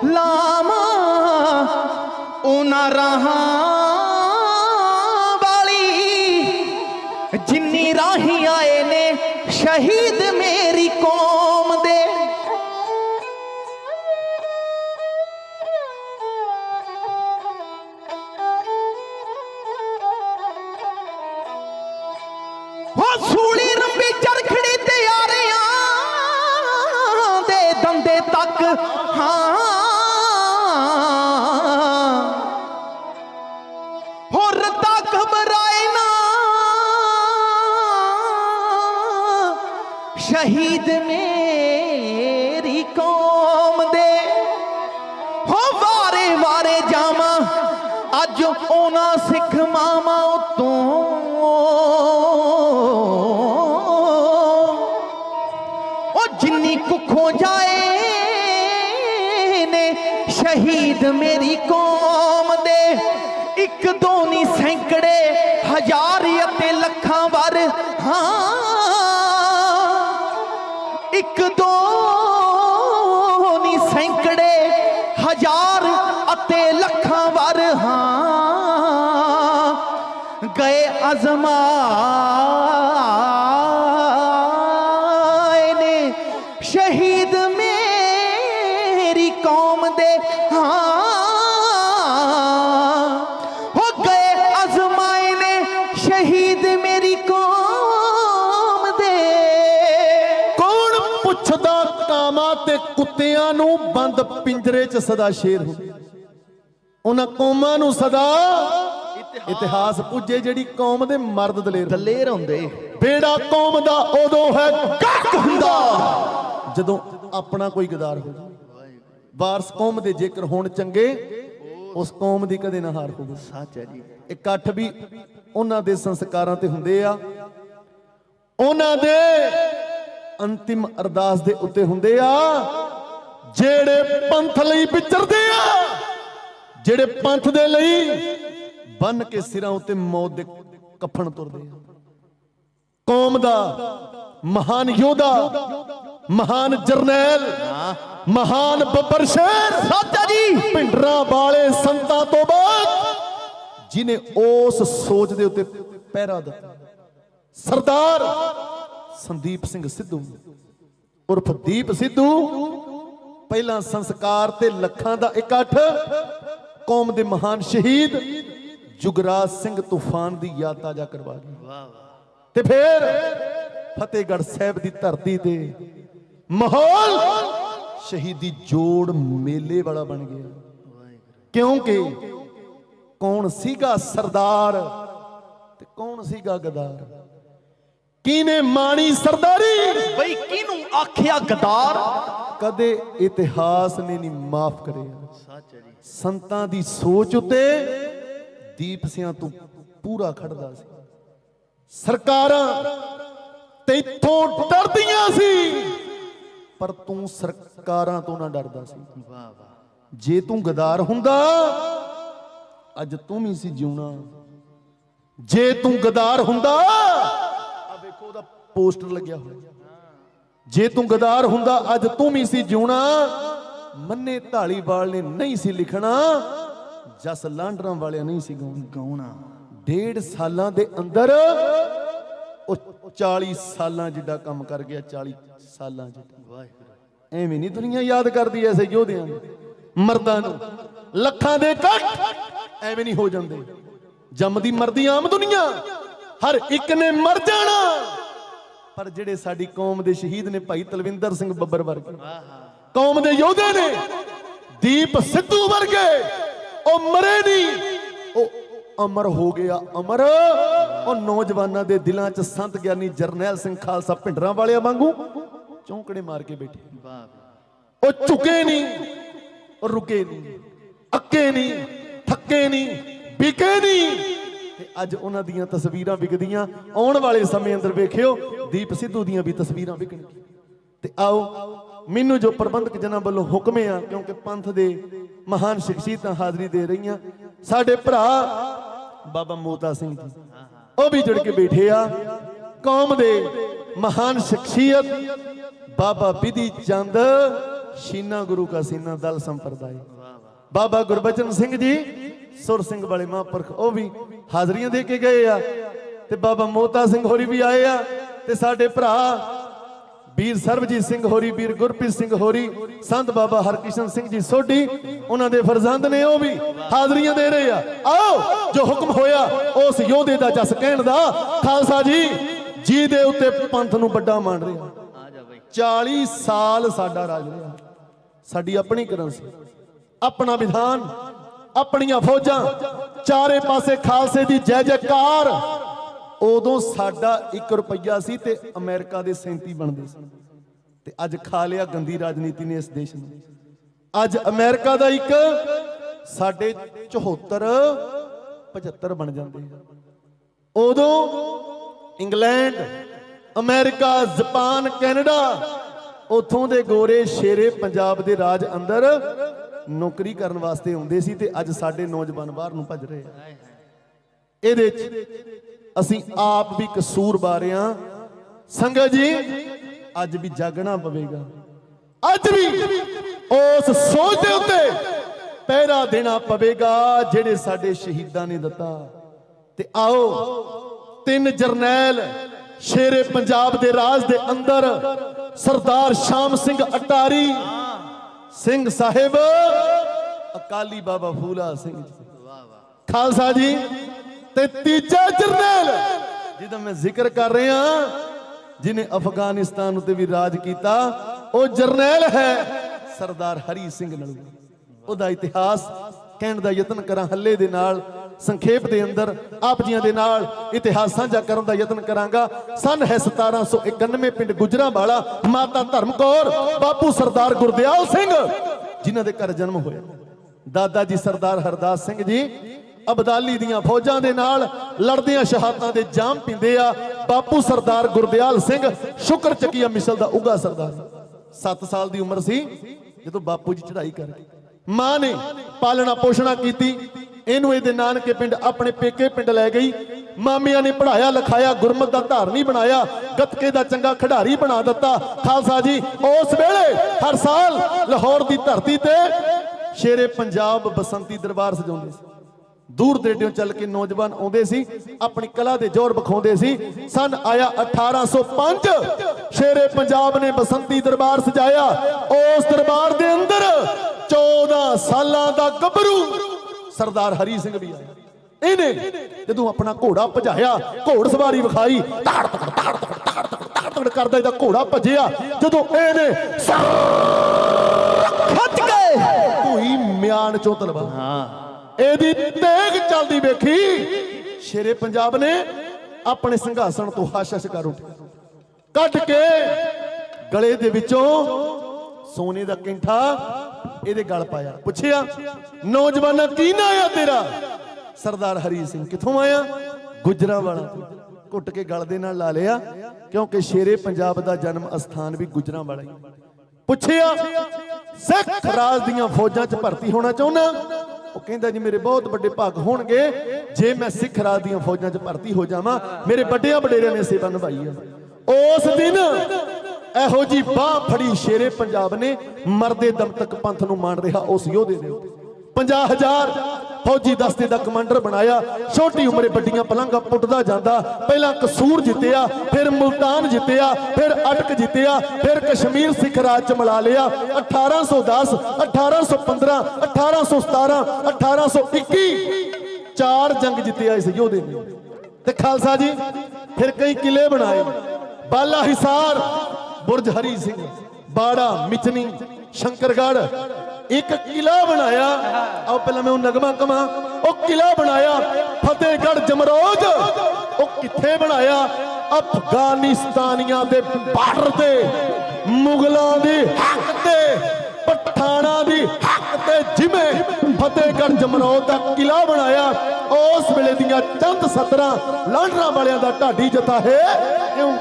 लावा ओना राहां वाली, जिन्नी राही आए ने शहीद मेरी कौम दे। हो सूली रंबी चरखड़ी तैयारियां दे दंदे तक, हाँ हो रता घबराए ना शहीद मेरी कौम दे। हो वारे वारे जामा अज ओना सिख मामा उतों, ओ जिन्नी कुखों जाए ने शहीद मेरी कौम दे। एक दो नी सैकड़े हजार अते लखां वर, हाँ एक दो नी सैकड़े हजार अते लखां वर, हाँ गए अजमाए ने शहीद मेरी कौम दे, हाँ हो गए अजमाए ने शहीद मेरी कौम दे। पुछदा कामा ते कुत्तियां नू बंद पिंजरे च सदा शेर हो, उन्हां कौमां नू सदा इतिहास पुजे जेड़ी कौम दे मर्द दलेर हुंदे। बेड़ा कौम दा उदों है कक हुंदा जदों अपना कोई गदार हो जाए। वारस कौम दे जेकर होण चंगे उस कौम दी कदे ना हार होवे। सच है जी। इकट्ठ भी उन्हां दे संस्कारां ते हुंदे आ, उन्हां दे अंतिम अरदास दे उत्ते हुंदे आ, जेड़े पंथ लई विचरदे आ, जेड़े पंथ दे लई बन के सिरां उत्ते मौत दे कफन तुरदे आ। कौम दा महान योधा, महान जरनैल, महान बब्बर शेर साचा जी भिंडरां वाले संतां तो बाद जिन्हें उस सोच दे उत्ते पहरा दिता, सरदार संदीप सिंह सिद्धू उर्फ दीप सिद्धू। पहला संस्कार ते लखां दा इकट्ठ, कौम दे महान शहीद जुगराज सिंह तूफान दी याद ताजा करवा गई। ते फिर फतेहगढ़ साहब दी धरती ते माहौल शहीदी जोड़ मेले वाला बन गया, क्योंकि कौन सीगा सरदार ते कौन सीगा गदार। किने माणी सरदारी, बई किनू आखिया गदार, ਕਦੇ ਇਤਿਹਾਸ ਨੇ ਨਹੀਂ ਮਾਫ ਕਰਿਆ। ਸੱਚ ਹੈ ਜੀ। ਸੰਤਾਂ ਦੀ ਸੋਚ ਉਤੇ ਦੀਪ ਸਿੰਘਾਂ ਤੋਂ ਪੂਰਾ ਖੜਦਾ ਸੀ। ਸਰਕਾਰਾਂ ਤੈਥੋਂ ਡਰਦੀਆਂ ਸੀ, ਪਰ ਤੂੰ ਸਰਕਾਰਾਂ ਤੋਂ ਨਾ ਡਰਦਾ ਸੀ। ਵਾਹ ਵਾਹ। ਜੇ ਤੂੰ ਗਦਾਰ ਹੁੰਦਾ ਅੱਜ ਤੂੰ ਵੀ ਸੀ ਜਿਉਣਾ। ਜੇ ਤੂੰ ਗਦਾਰ ਹੁੰਦਾ, ਆ ਵੇਖੋ ਉਹਦਾ ਪੋਸਟਰ ਲੱਗਿਆ ਹੋਇਆ, ਜੇ ਤੂੰ ਗਦਾਰ ਹੁੰਦਾ ਅੱਜ ਤੂੰ ਵੀ ਸੀ ਜਿਉਣਾ। ਮੰਨੇ ਧਾਲੀਵਾਲ ਨੇ ਨਹੀਂ ਸੀ ਲਿਖਣਾ, ਜਸ ਲਾਂਡਰਾਂ ਵਾਲਿਆਂ ਨਹੀਂ ਸੀ ਗਾਉਣਾ। 1.5 ਸਾਲਾਂ ਦੇ ਅੰਦਰ ਉਹ 40 ਸਾਲਾਂ ਜਿੱਡਾ ਕੰਮ ਕਰ ਗਿਆ। 40 ਸਾਲਾਂ ਜਿੱਡਾ। ਐਵੇਂ ਨਹੀਂ ਦੁਨੀਆ ਯਾਦ ਕਰਦੀ ਐਸੇ ਯੋਧਿਆਂ ਨੂੰ, ਮਰਦਾਂ ਨੂੰ। ਲੱਖਾਂ ਦੇ ਇਕੱਠ ਐਵੇਂ ਨਹੀਂ ਹੋ ਜਾਂਦੇ। ਜੰਮਦੀ ਮਰਦੀ ਆਮ ਦੁਨੀਆ, ਹਰ ਇੱਕ ਨੇ ਮਰ ਜਾਣਾ। ਪਰ ਜਿਹੜੇ ਸਾਡੀ ਕੌਮ ਦੇ ਸ਼ਹੀਦ ਨੇ ਭਾਈ ਤਲਵਿੰਦਰ ਸਿੰਘ ਬੱਬਰ ਵਰਗੇ, ਕੌਮ ਦੇ ਯੋਧੇ ਨੇ, ਦੀਪ ਸਿੱਧੂ ਵਰਗੇ, ਉਹ ਮਰੇ ਨਹੀਂ, ਉਹ ਅਮਰ ਹੋ ਗਿਆ। ਅਮਰ ਉਹ ਨੌਜਵਾਨਾਂ ਦੇ ਦਿਲਾਂ 'ਚ ਸੰਤ ਗਿਆਨੀ ਜਰਨੈਲ ਸਿੰਘ ਖਾਲਸਾ ਭਿੰਡਰਾਂ ਵਾਲਿਆਂ ਵਾਂਗੂ ਚੌਂਕੜੇ ਮਾਰ ਕੇ ਬੈਠੇ। ਉਹ ਝੁਕੇ ਨਹੀਂ, ਉਹ ਰੁਕੇ ਨਹੀਂ, ਅੱਕੇ ਨਹੀਂ, ਥੱਕੇ ਨਹੀਂ, ਵਿਕੇ ਨਹੀਂ। ਤੇ ਅੱਜ ਉਹਨਾਂ ਦੀਆਂ ਤਸਵੀਰਾਂ ਵਿਕਦੀਆਂ। ਆਉਣ ਵਾਲੇ ਸਮੇਂ ਅੰਦਰ ਵੇਖਿਓ ਦੀਪ ਸਿੱਧੂ ਦੀਆਂ ਵੀ ਤਸਵੀਰਾਂ ਵਿਕਣਗੀਆਂ। ਤੇ ਆਓ ਮੈਨੂੰ ਜੋ ਪ੍ਰਬੰਧਕ ਜਨਾਂ ਵੱਲੋਂ ਹੁਕਮ ਆ, ਕਿਉਂਕਿ ਪੰਥ ਦੇ ਮਹਾਨ ਸ਼ਖਸੀਅਤਾਂ ਹਾਜ਼ਰੀ ਦੇ ਰਹੀਆਂ। ਸਾਡੇ ਭਰਾ ਬਾਬਾ ਮੋਤਾ ਸਿੰਘ ਜੀ, ਉਹ ਵੀ ਜੁੜ ਕੇ ਬੈਠੇ ਆ। ਕੌਮ ਦੇ ਮਹਾਨ ਸ਼ਖਸੀਅਤ ਬਾਬਾ ਵਿਧੀ ਚੰਦ ਸ਼ੀਨਾ ਗੁਰੂ ਕਾ ਸੀਨਾ ਦਲ ਸੰਪਰਦਾਇ, ਬਾਬਾ ਗੁਰਬਚਨ ਸਿੰਘ ਜੀ ਸੁਰ ਸਿੰਘ ਵਾਲੇ ਮਹਾਂਪੁਰਖ, ਉਹ ਵੀ ਹਾਜ਼ਰੀਆਂ ਦੇ ਕੇ ਗਏ ਆ। ਤੇ ਬਾਬਾ ਮੋਤਾ ਸਿੰਘ ਹੋਰੀ ਵੀ ਆਏ ਆ। ਤੇ ਸਾਡੇ ਭਰਾ ਵੀਰ ਸਰਬਜੀਤ ਸਿੰਘ ਹੋਰੀ, ਵੀਰ ਗੁਰਪ੍ਰੀਤ ਸਿੰਘ ਹੋਰੀ, ਸੰਤ ਬਾਬਾ ਹਰਕ੍ਰਿਸ਼ਨ ਸਿੰਘ ਜੀ ਸੋਢੀ, ਉਹਨਾਂ ਦੇ ਫਰਜ਼ੰਦ ਨੇ, ਉਹ ਵੀ ਹਾਜ਼ਰੀਆਂ ਦੇ ਰਹੇ ਆ। ਆਓ ਜੋ ਹੁਕਮ ਹੋਇਆ ਉਸ ਯੋਧੇ ਦਾ ਜਸ ਕਹਿਣ ਦਾ। ਖਾਲਸਾ ਜੀ ਦੇ ਉੱਤੇ ਪੰਥ ਨੂੰ ਵੱਡਾ ਮੰਨ ਰਿਹਾ। 40 ਸਾਲ ਸਾਡਾ ਰਾਜ ਰਿਹਾ, ਸਾਡੀ ਆਪਣੀ ਕਰੰਸੀ, ਆਪਣਾ ਵਿਧਾਨ, ਆਪਣੀਆਂ ਫੌਜਾਂ, ਚਾਰੇ ਪਾਸੇ ਖਾਲਸੇ ਦੀ ਜੈ ਜੈਕਾਰ। ਉਦੋਂ ਸਾਡਾ 1 ਰੁਪਈਆ ਸੀ ਤੇ ਅਮਰੀਕਾ ਦੇ 37 ਬਣਦੇ ਸਨ। ਤੇ ਅੱਜ ਖਾ ਲਿਆ ਗੰਦੀ ਰਾਜਨੀਤੀ ਨੇ ਇਸ ਦੇਸ਼ ਨੂੰ। ਅੱਜ ਅਮਰੀਕਾ ਦਾ 1 ਸਾਡੇ 74 75 ਬਣ ਜਾਂਦੇ। ਉਦੋਂ ਇੰਗਲੈਂਡ, ਅਮਰੀਕਾ, ਜਾਪਾਨ, ਕੈਨੇਡਾ, ਉੱਥੋਂ ਦੇ ਗੋਰੇ ਸ਼ੇਰੇ ਪੰਜਾਬ ਦੇ ਰਾਜ ਅੰਦਰ ਨੌਕਰੀ ਕਰਨ ਵਾਸਤੇ ਆਉਂਦੇ ਸੀ। ਤੇ ਅੱਜ ਸਾਡੇ ਨੌਜਵਾਨ ਬਾਹਰ ਨੂੰ ਭੱਜ ਰਹੇ ਆ। ਇਹਦੇ 'ਚ ਅਸੀਂ ਆਪ ਵੀ ਕਸੂਰਵਾਰ ਆ। ਸੰਗਤ ਜੀ ਅੱਜ ਵੀ ਜਾਗਣਾ ਪਵੇਗਾ। ਅੱਜ ਵੀ ਉਸ ਸੋਚ ਦੇ ਉੱਤੇ ਪਹਿਰਾ ਦੇਣਾ ਪਵੇਗਾ ਜਿਹੜੇ ਸਾਡੇ ਸ਼ਹੀਦਾਂ ਨੇ ਦਿੱਤਾ। ਤੇ ਆਓ 3 ਜਰਨੈਲ ਸ਼ੇਰੇ ਪੰਜਾਬ ਦੇ ਰਾਜ ਦੇ ਅੰਦਰ, ਸਰਦਾਰ ਸ਼ਾਮ ਸਿੰਘ ਅਟਾਰੀ ਸਿੰਘ ਸਾਹਿਬ, ਅਕਾਲੀ ਬਾਬਾ ਫੂਲਾ ਸਿੰਘ ਜੀ, ਖਾਲਸਾ ਜੀ। ਤੇ ਤੀਜਾ ਜਰਨੈਲ ਜਿਹਦਾ ਮੈਂ ਜ਼ਿਕਰ ਕਰ ਰਿਹਾ, ਜਿਨੇ ਅਫਗਾਨਿਸਤਾਨ ਉੱਤੇ ਵੀ ਰਾਜ ਕੀਤਾ, ਉਹ ਜਰਨੈਲ ਹੈ ਸਰਦਾਰ ਹਰੀ ਸਿੰਘ ਨਲੂਆ। ਉਹਦਾ ਇਤਿਹਾਸ ਕਹਿਣ ਦਾ ਯਤਨ ਕਰਾਂ ਹੱਲੇ ਦੇ ਨਾਲ, ਸੰਖੇਪ ਦੇ ਅੰਦਰ ਆਪ ਜੀਆਂ ਦੇ ਨਾਲ ਇਤਿਹਾਸ ਸਾਂਝਾ ਕਰਨ ਦਾ ਯਤਨ ਕਰਾਂਗਾ। ਸਨ ਹੈ 1791, ਪਿੰਡ ਗੁਜਰਾਂਵਾਲਾ, ਮਾਤਾ ਧਰਮ ਕੌਰ, ਬਾਪੂ ਸਰਦਾਰ ਗੁਰਦਿਆਲ ਸਿੰਘ ਜਿਨ੍ਹਾਂ ਦੇ ਘਰ ਜਨਮ ਹੋਇਆ। ਦਾਦਾ ਜੀ ਸਰਦਾਰ ਹਰਦਾਸ ਸਿੰਘ ਜੀ ਅਬਦਾਲੀ ਦੀਆਂ ਫੌਜਾਂ ਦੇ ਨਾਲ ਲੜਦਿਆਂ ਸ਼ਹਾਦਤਾਂ ਦੇ ਜਾਮ ਪੀਂਦੇ ਆ। ਬਾਪੂ ਸਰਦਾਰ ਗੁਰਦਿਆਲ ਸਿੰਘ ਸ਼ੁਕਰ ਚੱਕੀਆ ਮਿਸਲ ਦਾ ਉਗਾ ਸਰਦਾਰ। 7 ਸਾਲ ਦੀ ਉਮਰ ਸੀ ਜਦੋਂ ਬਾਪੂ ਜੀ ਚੜ੍ਹਾਈ ਕਰ ਗਏ। ਮਾਂ ਨੇ ਪਾਲਣਾ ਪੋਸ਼ਣਾ ਕੀਤੀ ਇਹਨੂੰ, ਇਹਦੇ ਨਾਨਕੇ ਪਿੰਡ, ਆਪਣੇ ਪੇਕੇ ਪਿੰਡ ਲੈ ਗਈ। ਮਾਮਿਆਂ ਨੇ ਪੜ੍ਹਾਇਆ ਲਿਖਾਇਆ, ਗੁਰਮਤ ਦਾ ਧਾਰਨੀ ਬਣਾਇਆ, ਗੱਤਕੇ ਦਾ ਚੰਗਾ ਖਿਡਾਰੀ ਬਣਾ ਦਿੱਤਾ। ਖਾਲਸਾ ਜੀ ਉਸ ਵੇਲੇ ਹਰ ਸਾਲ ਲਾਹੌਰ ਦੀ ਧਰਤੀ ਤੇ ਸ਼ੇਰੇ ਪੰਜਾਬ ਬਸੰਤੀ ਦਰਬਾਰ ਸਜਾਉਂਦੇ ਸੀ। ਦੂਰ ਦੇੜਿਓਂ ਚੱਲ ਕੇ ਨੌਜਵਾਨ ਆਉਂਦੇ ਸੀ, ਆਪਣੀ ਕਲਾ ਦੇ ਜ਼ੋਰ ਵਿਖਾਉਂਦੇ ਸੀ। ਸਨ ਆਇਆ 1805, ਸ਼ੇਰੇ ਪੰਜਾਬ ਨੇ ਬਸੰਤੀ ਦਰਬਾਰ ਸਜਾਇਆ। ਉਸ ਦਰਬਾਰ ਦੇ ਅੰਦਰ 14 ਸਾਲਾਂ ਦਾ ਗੱਭਰੂ ਸਰਦਾਰ ਹਰੀ ਸਿੰਘ ਵੀ ਆਇਆ। ਇਹਨੇ ਜਦੋਂ ਆਪਣਾ ਘੋੜਾ ਭਜਾਇਆ, ਘੋੜ ਸਵਾਰੀ ਵਿਖਾਈ, ਧੜ ਧੜ ਕਰਦਾ ਇਹਦਾ ਘੋੜਾ ਭੱਜਿਆ। ਜਦੋਂ ਇਹਨੇ ਖੱਟ ਕੇ ਧੂਈ ਮਿਆਨ ਚੋਂ ਤਲਵਾਰ ਇਹਦੀ ਤੇਗ ਚੱਲਦੀ ਵੇਖੀ, ਸ਼ੇਰੇ ਪੰਜਾਬ ਨੇ ਆਪਣੇ ਸਿੰਘਾਸਣ ਤੋਂ ਹਸ਼-ਹਸ਼ ਕਰ ਉੱਠਿਆ। ਕੱਢ ਕੇ ਗਲੇ ਦੇ ਵਿੱਚੋਂ सोने का कैंठा ਇਹਦੇ गल पाया पुछया नौजवाना की ना आया तेरा सरदार हरी सिंह किथों आया गुजरांवाला घुट के गल दे नाल ला लिया क्योंकि शेरे पंजाब का जन्म अस्थान भी गुजरांवाला ही पुछया सिख राज दीयां फौजां च भर्ती होना चाहुंदा ਉਹ ਕਹਿੰਦਾ ਜੀ ਮੇਰੇ ਬਹੁਤ ਵੱਡੇ ਭਾਗ ਹੋਣਗੇ ਜੇ ਮੈਂ ਸਿੱਖ ਰਾਜ ਦੀਆਂ ਫੌਜਾਂ 'ਚ ਭਰਤੀ ਹੋ ਜਾਵਾਂ ਮੇਰੇ ਵੱਡਿਆਂ ਵਡੇਰਿਆਂ ਨੇ ਸੇਵਾ ਨਿਭਾਈ ਆ ਉਸ ਦਿਨ ਇਹੋ ਜੀ ਬਾਹ ਫੜੀ ਸ਼ੇਰੇ ਪੰਜਾਬ ਨੇ ਮਰਦੇ ਦਮ ਤੱਕ ਪੰਥ ਨੂੰ ਮਾਣ ਰਿਹਾ ਉਸ ਯੋਧੇ ਦੇ ਉੱਤੇ 50,000 फौजी दस्ते का कमांडर बनाया छोटी उम्रे बड़ियां पलंगा पुटदा जांदा पहला कसूर जितया फिर मुल्तान जितया फिर अटक जितया फिर कश्मीर सिख राज च मिला लिया 1810 1815 1817 1821 4 जंग जितया इस योधे ने ते खालसा जी फिर कई किले बनाए बाला हिसार बुर्ज हरी सिंह बाड़ा मिचनी शंकरगढ़ एक किला बनाया आओ पहले मैं नगमा कमा ओ किला बनाया फतेहगढ़ जमरोज ओ किथे बनाया अफगानिस्तानियां दे बार्डर ते मुगलों दी हक ते पठाना दी हक ते जिमें फतेहगढ़ जमरोज दा किला बनाया उस वेले दियां चंद सतरां लांडरा वालियां दा ढाडी जता है क्यों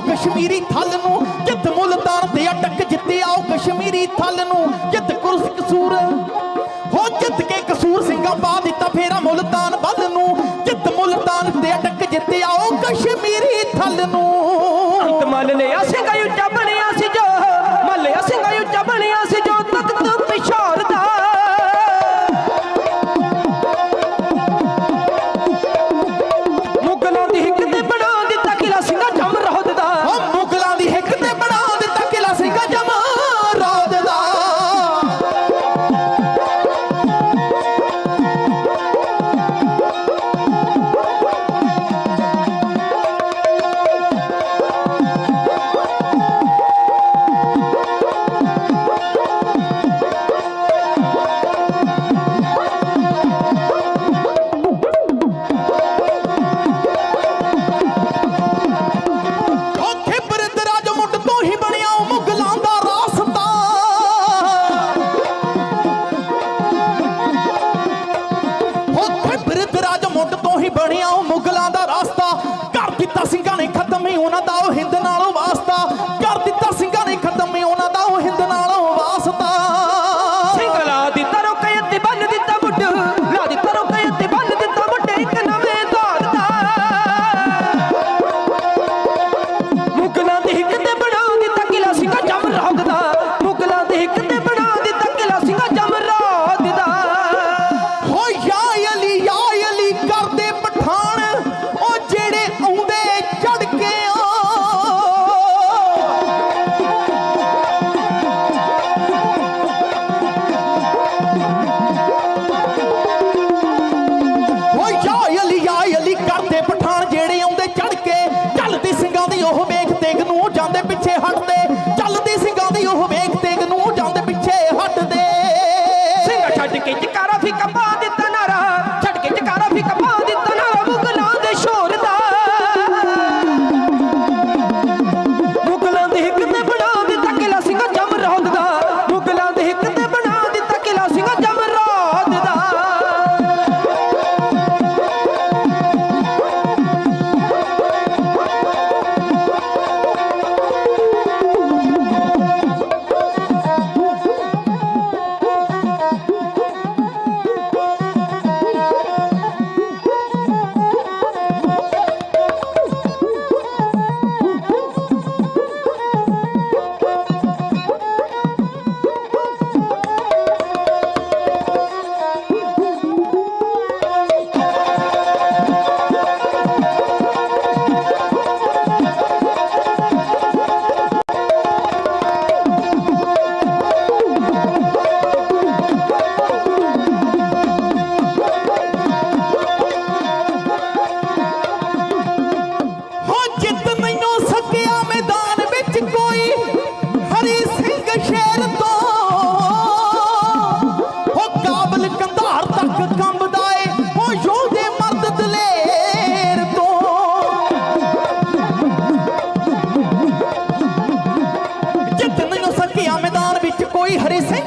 कश्मीरी थल नू जित मुल्तान ते अटक जिते आओ कश्मीरी थल नू जित कुर्स कसूर हो जित के कसूर सिंगा पा दिता फेरा मुल्तान बल नू जित मुल्तान ते अटक जिते आओ कश्मीरी थल नू अंत मल लिया सिंगा उच्चा बनिया सी जो मल लिया सिंगा उच्चा बनिया सी जो तख्त पिशार दा मुगलों दी हिक ते बना दिता किला सिंगा जम रहोद दा मुगलों दी हिक ते बना दिता किला सिंगा जम रहोद दा मुगलों का रास्ता कर दिता सिंघा ने खत्म ही उन्हां दा हिंद नालों वास्ता कर दिता सिंघा ने खत्म ही उन्हां दा हिंद नालों वास्ता सिंगला दिता रोकयती बन दिता बुट ला दिता रोकयती बन दिता बुट एक नवे दौर दा मुगलों दी हिक ते बना दिता किला सिंघा जम रहोद दा मुगलों दी हिक ते बना दिता किला सिंघा जम रहोद दा हो या अली करदे पठान ओ जेड़े आउंदे चढ़ के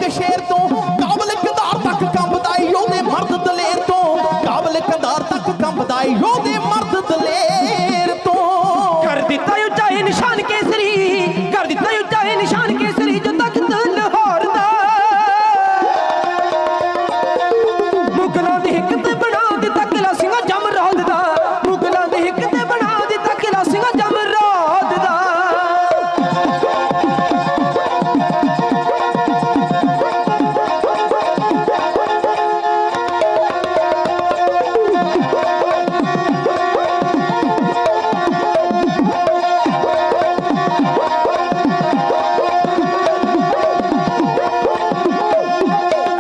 ਹੋਵੇ ਸ਼ੇਰ ਤੋਂ ਕਾਬਲ ਕੰਧਾਰ ਤੱਕ ਕੰਬਦਾ ਈ ਉਹਦੇ ਮਰਦ ਦਲੇਰ ਤੋਂ ਕਾਬਲ ਕੰਧਾਰ ਤੱਕ ਕੰਬਦਾ ਈ ਉਹਦੇ ਮਰਦ ਦਲੇਰ ਤੋਂ ਕਰ ਦਿੱਤਾ ਉਚਾਈ ਨਿਸ਼ਾਨ ਕੇਸਰੀ ਕਰ ਦਿੱਤਾ ਉਚਾਈ ਨਿਸ਼ਾਨ ਕੇਸਰੀ ਜੋ ਤਖਤ ਲਾਹੌਰ ਦਾ ਮੁਗਲਾਂ ਦੀ ਹਿੱਕ ਤੇ ਬਣਾ ਦਿੱਤਾ ਕਿਲਾ ਸਿੰਘਾਂ ਜਮਰੌਦ ਦਾ ਮੁਗਲਾਂ ਦੀ ਹਿੱਕ ਤੇ ਬਣਾ ਦਿੱਤਾ ਕਿਲਾ ਸਿੰਘਾਂ ਜਮਰੌਦ ਦਾ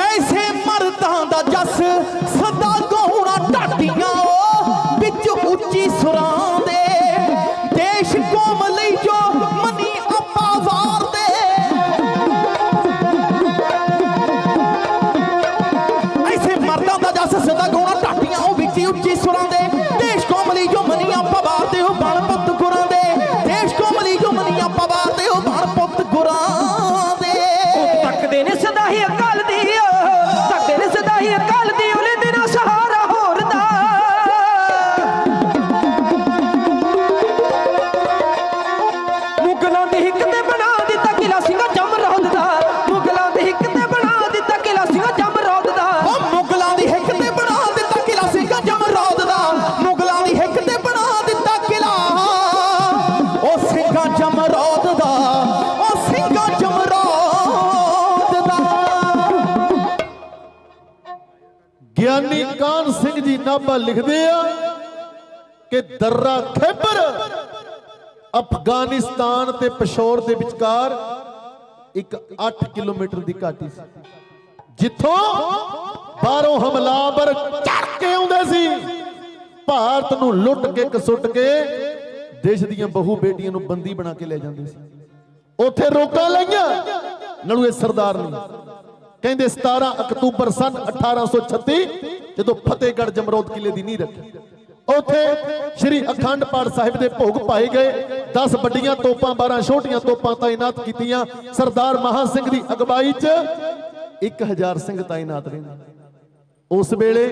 ਐਸੇ ਮਰਦਾਂ ਦਾ ਜਸ ਸਦਾ ਗਾਉਣਾ ਢਾਡੀਆਂ ਉਹ ਵਿੱਚ ਉੱਚੀ ਸੁਰਾਂ ਦੇ ਦੇਸ਼ ਕੌਮ ਲਈ ਜੋ ਮਨੀ ਆਪਾ ਵਾਰ ਦੇ ਐਸੇ ਮਰਦਾਂ ਦਾ ਜਸ ਸਦਾ ਗਾਉਣਾ ਢਾਡੀਆਂ ਉਹ ਵਿੱਚ ਉੱਚੀ ਸੁਰਾਂ ਦੇ ਦੇਸ਼ ਕੌਮ ਲਈ ਜੋ ਮਨੀ ਆਪਾ ਵਾਰ ਦੇ ਉਹ ਬਣ ਪੁੱਤ ਗੁਰਾਂ ਦੇ ਦੇਸ਼ ਕੌਮ ਲਈ ਜੋ ਮਨੀ ਆਪਾ ਵਾਰ ਦੇ ਉਹ ਬਣ ਪੁੱਤ ਗੁਰਾਂ ਦੇ ਤੱਕਦੇ ਨੇ ਸਦਾ ਹੀ ਅਕਾਲ ਦੀ ਤੱਕਦੇ ਨੇ ਸਦਾ ਹੀ ਅਕਾਲ ਦੀ ਉਹਨੇ ਦਿਨਾਂ ਸਹਾਰਾ ਹੋਰ ਦਾ ਮੁਗਲਾਂ ਦੀ ਹਿੱਕ ਤੇ ਬਣਾ ਦਿੱਤਾ ਕਿਲਾ ਸਿੰਘਾਂ ਜਮਰੌਦ ਦਾ ਮੁਗਲਾਂ ਦੀ ਹਿੱਕ ਤੇ ਬਣਾ ਦਿੱਤਾ ਕਿਲਾ ਸਿੰਘਾਂ ਜਮਰੌਦ ਦਾ ਉਹ ਮੁਗਲਾਂ ਦੀ ਹਿੱਕ ਤੇ ਬਣਾ ਦਿੱਤਾ ਕਿਲਾ ਸਿੰਘਾਂ ਜਮਰੌਦ ਦਾ ਮੁਗਲਾਂ ਦੀ ਹਿੱਕ ਤੇ ਬਣਾ ਦਿੱਤਾ ਕਿਲਾ ਉਹ ਸਿੰਘਾਂ ਜਮਰੌਦ ਦਾ ਉਹ ਸਿੰਘਾਂ ਜਮਰੌਦ ਦਾ ਗਿਆਨੀ ਕਾਨ ਸਿੰਘ ਜੀ ਨਾਭਾ ਲਿਖਦੇ ਆ ਕਿ ਦर्रा ਖੈਬਰ ਅਫਗਾਨਿਸਤਾਨ ਤੇ ਪਸ਼ੌਰ ਦੇ ਵਿਚਕਾਰ ਇੱਕ 8 ਕਿਲੋਮੀਟਰ ਦੀ ਘਾਟੀ ਸੀ ਜਿੱਥੋਂ ਬਾਹਰੋਂ ਹਮਲਾਵਰ ਚੜ ਕੇ ਆਉਂਦੇ ਸੀ ਭਾਰਤ ਨੂੰ ਲੁੱਟ ਕੇ ਕਸੁੱਟ ਕੇ ਦੇਸ਼ ਦੀਆਂ ਬਹੂ ਬੇਟੀਆਂ ਨੂੰ ਬੰਦੀ ਬਣਾ ਕੇ ਲੈ ਜਾਂਦੇ ਸੀ ਉੱਥੇ ਰੋਕਾਂ ਲਾਈਆਂ ਨਲੂਏ ਸਰਦਾਰ ਨੇ ਕਹਿੰਦੇ 17 ਅਕਤੂਬਰ ਸਨ 1836 ਜਦੋਂ ਫਤਿਹਗੜ੍ਹ ਜਮਰੌਦ ਕਿਲੇ ਦੀ ਨੀਂਹ ਰੱਖੀ ਉੱਥੇ ਸ਼੍ਰੀ ਅਖੰਡ ਪਾਠ ਸਾਹਿਬ ਦੇ ਭੋਗ ਪਾਏ ਗਏ 10 ਵੱਡੀਆਂ ਤੋਪਾਂ 12 ਛੋਟੀਆਂ ਤੋਪਾਂ ਤਾਇਨਾਤ ਕੀਤੀਆਂ ਸਰਦਾਰ ਮਹਾਂ ਸਿੰਘ ਦੀ ਅਗਵਾਈ 'ਚ 1000 ਸਿੰਘ ਤਾਇਨਾਤ ਰਹਿੰਦੇ ਉਸ ਵੇਲੇ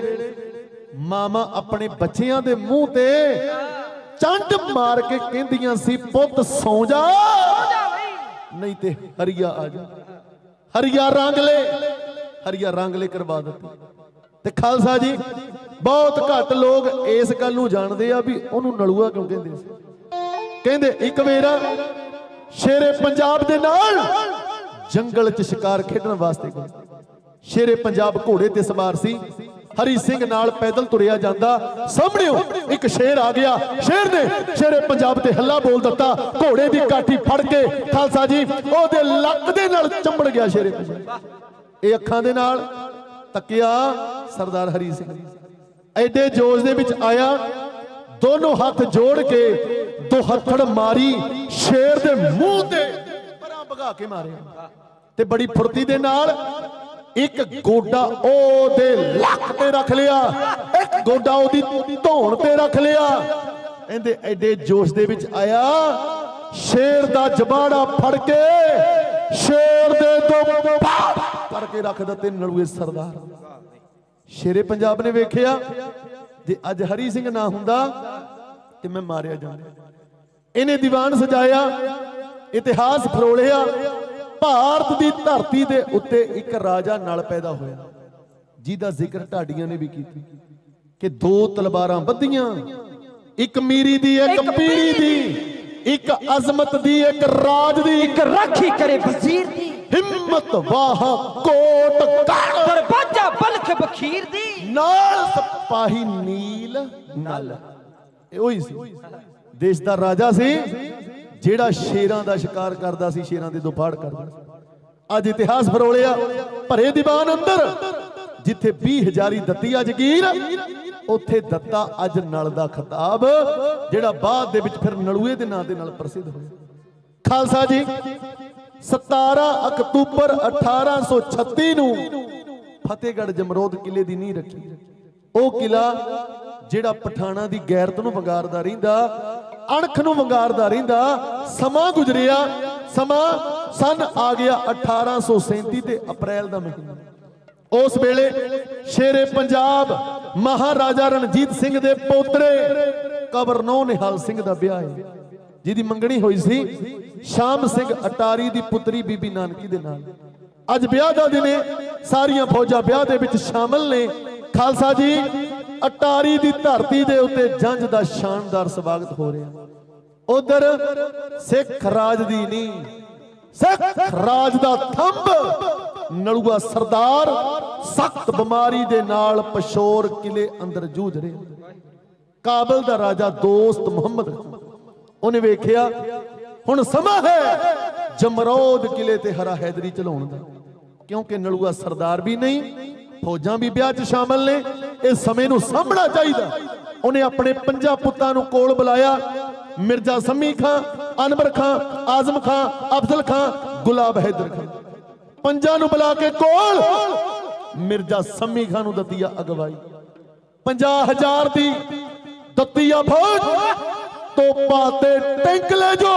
ਮਾਮਾ ਆਪਣੇ ਬੱਚਿਆਂ ਦੇ ਮੂੰਹ ਤੇ ਚੰਡ ਮਾਰ ਕੇ ਕਹਿੰਦੀਆਂ ਸੀ ਪੁੱਤ ਸੌਂ ਜਾ ਨਹੀਂ ਤੇ ਹਰੀਆ ਆ ਜਾ ਹਰੀਆ ਰੰਗ ਲੈ ਕਰਵਾ ਦਿੱਤੀ ਤੇ ਖਾਲਸਾ ਜੀ ਬਹੁਤ ਘੱਟ ਲੋਕ ਇਸ ਗੱਲ ਨੂੰ ਜਾਣਦੇ ਆ ਵੀ ਉਹਨੂੰ ਨਲੂਆ ਕਿਉਂ ਕਹਿੰਦੇ ਸੀ ਕਹਿੰਦੇ ਇੱਕ ਵੇਰਾ ਸ਼ੇਰੇ ਪੰਜਾਬ ਦੇ ਨਾਲ ਜੰਗਲ 'ਚ ਸ਼ਿਕਾਰ ਖੇਡਣ ਵਾਸਤੇ ਗਏ ਸ਼ੇਰੇ ਪੰਜਾਬ ਘੋੜੇ ਤੇ ਸਵਾਰ ਸੀ ਹਰੀ ਸਿੰਘ ਨਾਲ ਪੈਦਲ ਤੁਰਿਆ ਜਾਂਦਾ ਸਾਹਮਣਿਓ ਇੱਕ ਸ਼ੇਰ ਆ ਗਿਆ ਸ਼ੇਰ ਨੇ ਸ਼ੇਰੇ ਪੰਜਾਬ ਤੇ ਹੱਲਾ ਬੋਲ ਦਿੱਤਾ ਘੋੜੇ ਦੀ ਕਾਠੀ ਫੜ ਕੇ ਖਾਲਸਾ ਜੀ ਉਹਦੇ ਲੱਕ ਦੇ ਨਾਲ ਚੰਬੜ ਗਿਆ ਸ਼ੇਰੇ ਪੰਜਾਬ ਇਹ ਅੱਖਾਂ ਦੇ ਨਾਲ ਤੱਕਿਆ ਸਰਦਾਰ ਹਰੀ ਸਿੰਘ ਐਡੇ ਜੋਸ਼ ਦੇ ਵਿੱਚ ਆਇਆ ਦੋਨੋਂ ਹੱਥ ਜੋੜ ਕੇ ਦੋ ਹੱਥੜ ਮਾਰੀ ਸ਼ੇਰ ਦੇ ਮੂੰਹ ਤੇ ਪਰਾਂ ਭਗਾ ਕੇ ਮਾਰਿਆ ਤੇ ਬੜੀ ਫੁਰਤੀ ਦੇ ਨਾਲ ਇੱਕ ਗੋਡਾ ਉਹਦੇ ਲੱਕ ਤੇ ਰੱਖ ਲਿਆ ਇੱਕ ਗੋਡਾ ਉਹਦੀ ਧੌਣ ਤੇ ਰੱਖ ਲਿਆ ਇਹਦੇ ਐਡੇ ਜੋਸ਼ ਦੇ ਵਿੱਚ ਆਇਆ ਸ਼ੇਰ ਦਾ ਜਬਾੜਾ ਫੜ ਕੇ ਸ਼ੇਰ ਦੇ ਦੋ ਪਾੜ ਕਰਕੇ ਰੱਖ ਦਿੱਤੇ ਨਲੂਏ ਸਰਦਾਰ ਸ਼ੇਰੇ ਪੰਜਾਬ ਨੇ ਵੇਖਿਆ ਜੇ ਅੱਜ ਹਰੀ ਸਿੰਘ ਨਾ ਹੁੰਦਾ ਤੇ ਮੈਂ ਮਾਰਿਆ ਜਾਂਦਾ ਇਹਨੇ ਦੀਵਾਨ ਸਜਾਇਆ ਇਤਿਹਾਸ ਫਰੋਲਿਆ ਭਾਰਤ ਦੀ ਧਰਤੀ ਦੇ ਉੱਤੇ ਇੱਕ ਰਾਜਾ ਨਲ ਪੈਦਾ ਹੋਇਆ ਜਿਹਦਾ ਜ਼ਿਕਰ ਢਾਡੀਆਂ ਨੇ ਵੀ ਕੀਤਾ ਕਿ ਦੋ ਤਲਵਾਰਾਂ ਬੱਧੀਆਂ ਇੱਕ ਮੀਰੀ ਦੀ ਇੱਕ ਪੀਰੀ ਦੀ ਇੱਕ ਅਜ਼ਮਤ ਦੀ ਇੱਕ ਰਾਜ ਦੀ ਇੱਕ ਰਾਖੀ ਕਰੇ ਵਜ਼ੀਰ ਦੀ ਹਿੰਮਤ ਵਾਹ ਕੋਟ ਦਰਵਾਜ਼ਾ ਬਲਖ ਬਖੀਰ ਦੀ ਨਾਲ ਸਿਪਾਹੀ ਨੀਲ ਨਲ ਇਹ ਉਹੀ ਸੀ ਦੇਸ਼ ਦਾ ਰਾਜਾ ਸੀ ਜਿਹੜਾ ਸ਼ੇਰਾਂ ਦਾ ਸ਼ਿਕਾਰ ਕਰਦਾ ਸੀ ਸ਼ੇਰਾਂ ਦੇ ਦੁਫਾੜ ਕਰਦਾ ਸੀ ਅੱਜ ਇਤਿਹਾਸ ਫਰੋਲਿਆ ਭਰੇ ਦੀਵਾਨ ਅੰਦਰ ਜਿੱਥੇ 20,000 ਦੱਤੀਆ ਜਗੀਰ ਉੱਥੇ ਦਿੱਤਾ ਅੱਜ ਨਲ ਦਾ ਖਿਤਾਬ ਜਿਹੜਾ ਬਾਅਦ ਦੇ ਵਿੱਚ ਫਿਰ ਨਲੂਏ ਦੇ ਨਾਂ ਦੇ ਨਾਲ ਪ੍ਰਸਿੱਧ ਹੋਇਆ ਖਾਲਸਾ ਜੀ 17 ਅਕਤੂਬਰ 1836 ਨੂੰ ਫਤਿਹਗੜ੍ਹ ਜਮਰੌਦ ਕਿਲੇ ਦੀ ਨੀਂਹ ਰੱਖੀ ਉਹ ਕਿਲਾ ਜਿਹੜਾ ਪਠਾਣਾ ਦੀ ਗੈਰਤ ਨੂੰ ਵੰਗਾਰਦਾ ਰਹਿੰਦਾ ਅਣਖ ਨੂੰ ਵੰਗਾਰਦਾ ਰਹਿੰਦਾ ਸਮਾਂ ਗੁਜ਼ਰਿਆ ਸਮਾਂ सन आ गया 1837 ਤੇ ਅਪ੍ਰੈਲ ਦਾ ਮਹੀਨਾ। ਉਸ ਵੇਲੇ ਸ਼ੇਰੇ ਪੰਜਾਬ ਮਹਾਰਾਜਾ ਰਣਜੀਤ ਸਿੰਘ ਦੇ ਪੋਤਰੇ ਕਬਰਨੋ ਨਿਹਾਲ ਸਿੰਘ ਦਾ ਵਿਆਹ ਹੈ, ਜਿਹਦੀ ਮੰਗਣੀ ਹੋਈ ਸੀ ਸ਼ਾਮ ਸਿੰਘ ਅਟਾਰੀ ਦੀ ਪੁੱਤਰੀ ਬੀਬੀ ਨਾਨਕੀ ਦੇ ਨਾਲ। ਅੱਜ ਵਿਆਹ ਦਾ ਦਿਨ ਹੈ, ਸਾਰੀਆਂ ਫੌਜਾਂ ਵਿਆਹ ਦੇ ਵਿੱਚ ਸ਼ਾਮਲ ਨੇ। ਖਾਲਸਾ ਜੀ, ਅਟਾਰੀ ਦੀ ਧਰਤੀ ਦੇ ਉੱਤੇ ਜੰਝ ਦਾ ਸ਼ਾਨਦਾਰ ਸਵਾਗਤ ਹੋ ਰਿਹਾ। ਉਧਰ ਸਿੱਖ ਰਾਜ ਦੀ ਨੀਂਹ, ਸਿੱਖ ਰਾਜ ਦਾ ਥੰਬ ਨਲੂਆ ਸਰਦਾਰ ਸਖਤ ਬਿਮਾਰੀ ਦੇ ਨਾਲ ਪਸ਼ੌਰ ਕਿਲੇ ਅੰਦਰ ਜੂਝ ਰਿਹਾ। ਕਾਬਲ ਦਾ ਰਾਜਾ ਦੋਸਤ ਮੁਹੰਮਦ ਉਹਨੇ ਵੇਖਿਆ ਹੁਣ ਸਮਾਂ ਹੈ ਜਮਰੌਦ ਕਿਲੇ ਤੇ ਹਰਾ ਹੈਦਰੀ ਚਲਾਉਣ ਦਾ, ਕਿਉਂਕਿ ਨਲੂਆ ਸਰਦਾਰ ਵੀ ਨਹੀਂ, ਫੌਜਾਂ ਵੀ ਵਿਆਹ 'ਚ ਸ਼ਾਮਲ ਨੇ, ਇਸ ਸਮੇਂ ਨੂੰ ਸਾਂਭਣਾ ਚਾਹੀਦਾ। ਉਹਨੇ ਆਪਣੇ 5 ਪੁੱਤਾਂ ਨੂੰ ਕੋਲ ਬੁਲਾਇਆ, ਮਿਰਜ਼ਾ ਸੰਮੀ ਖਾਂ, ਅਨਵਰ ਖਾਂ, ਆਜ਼ਮ ਖਾਂ, ਅਫਜ਼ਲ ਖਾਂ, ਗੁਲਾਬ ਹੈਦਰ ਖਾਂ। 5 ਨੂੰ ਬੁਲਾ ਕੇ ਕੋਲ ਮਿਰਜ਼ਾ ਸੰਮੀ ਖਾਂ ਨੂੰ ਦਿੱਤੀ ਆ ਅਗਵਾਈ। 50,000 ਦੀ ਦਿੱਤੀ ਆ ਫੌਜ, ਤੋਪਾਂ ਤੇ ਟੈਂਕ ਲੈ ਜੋ,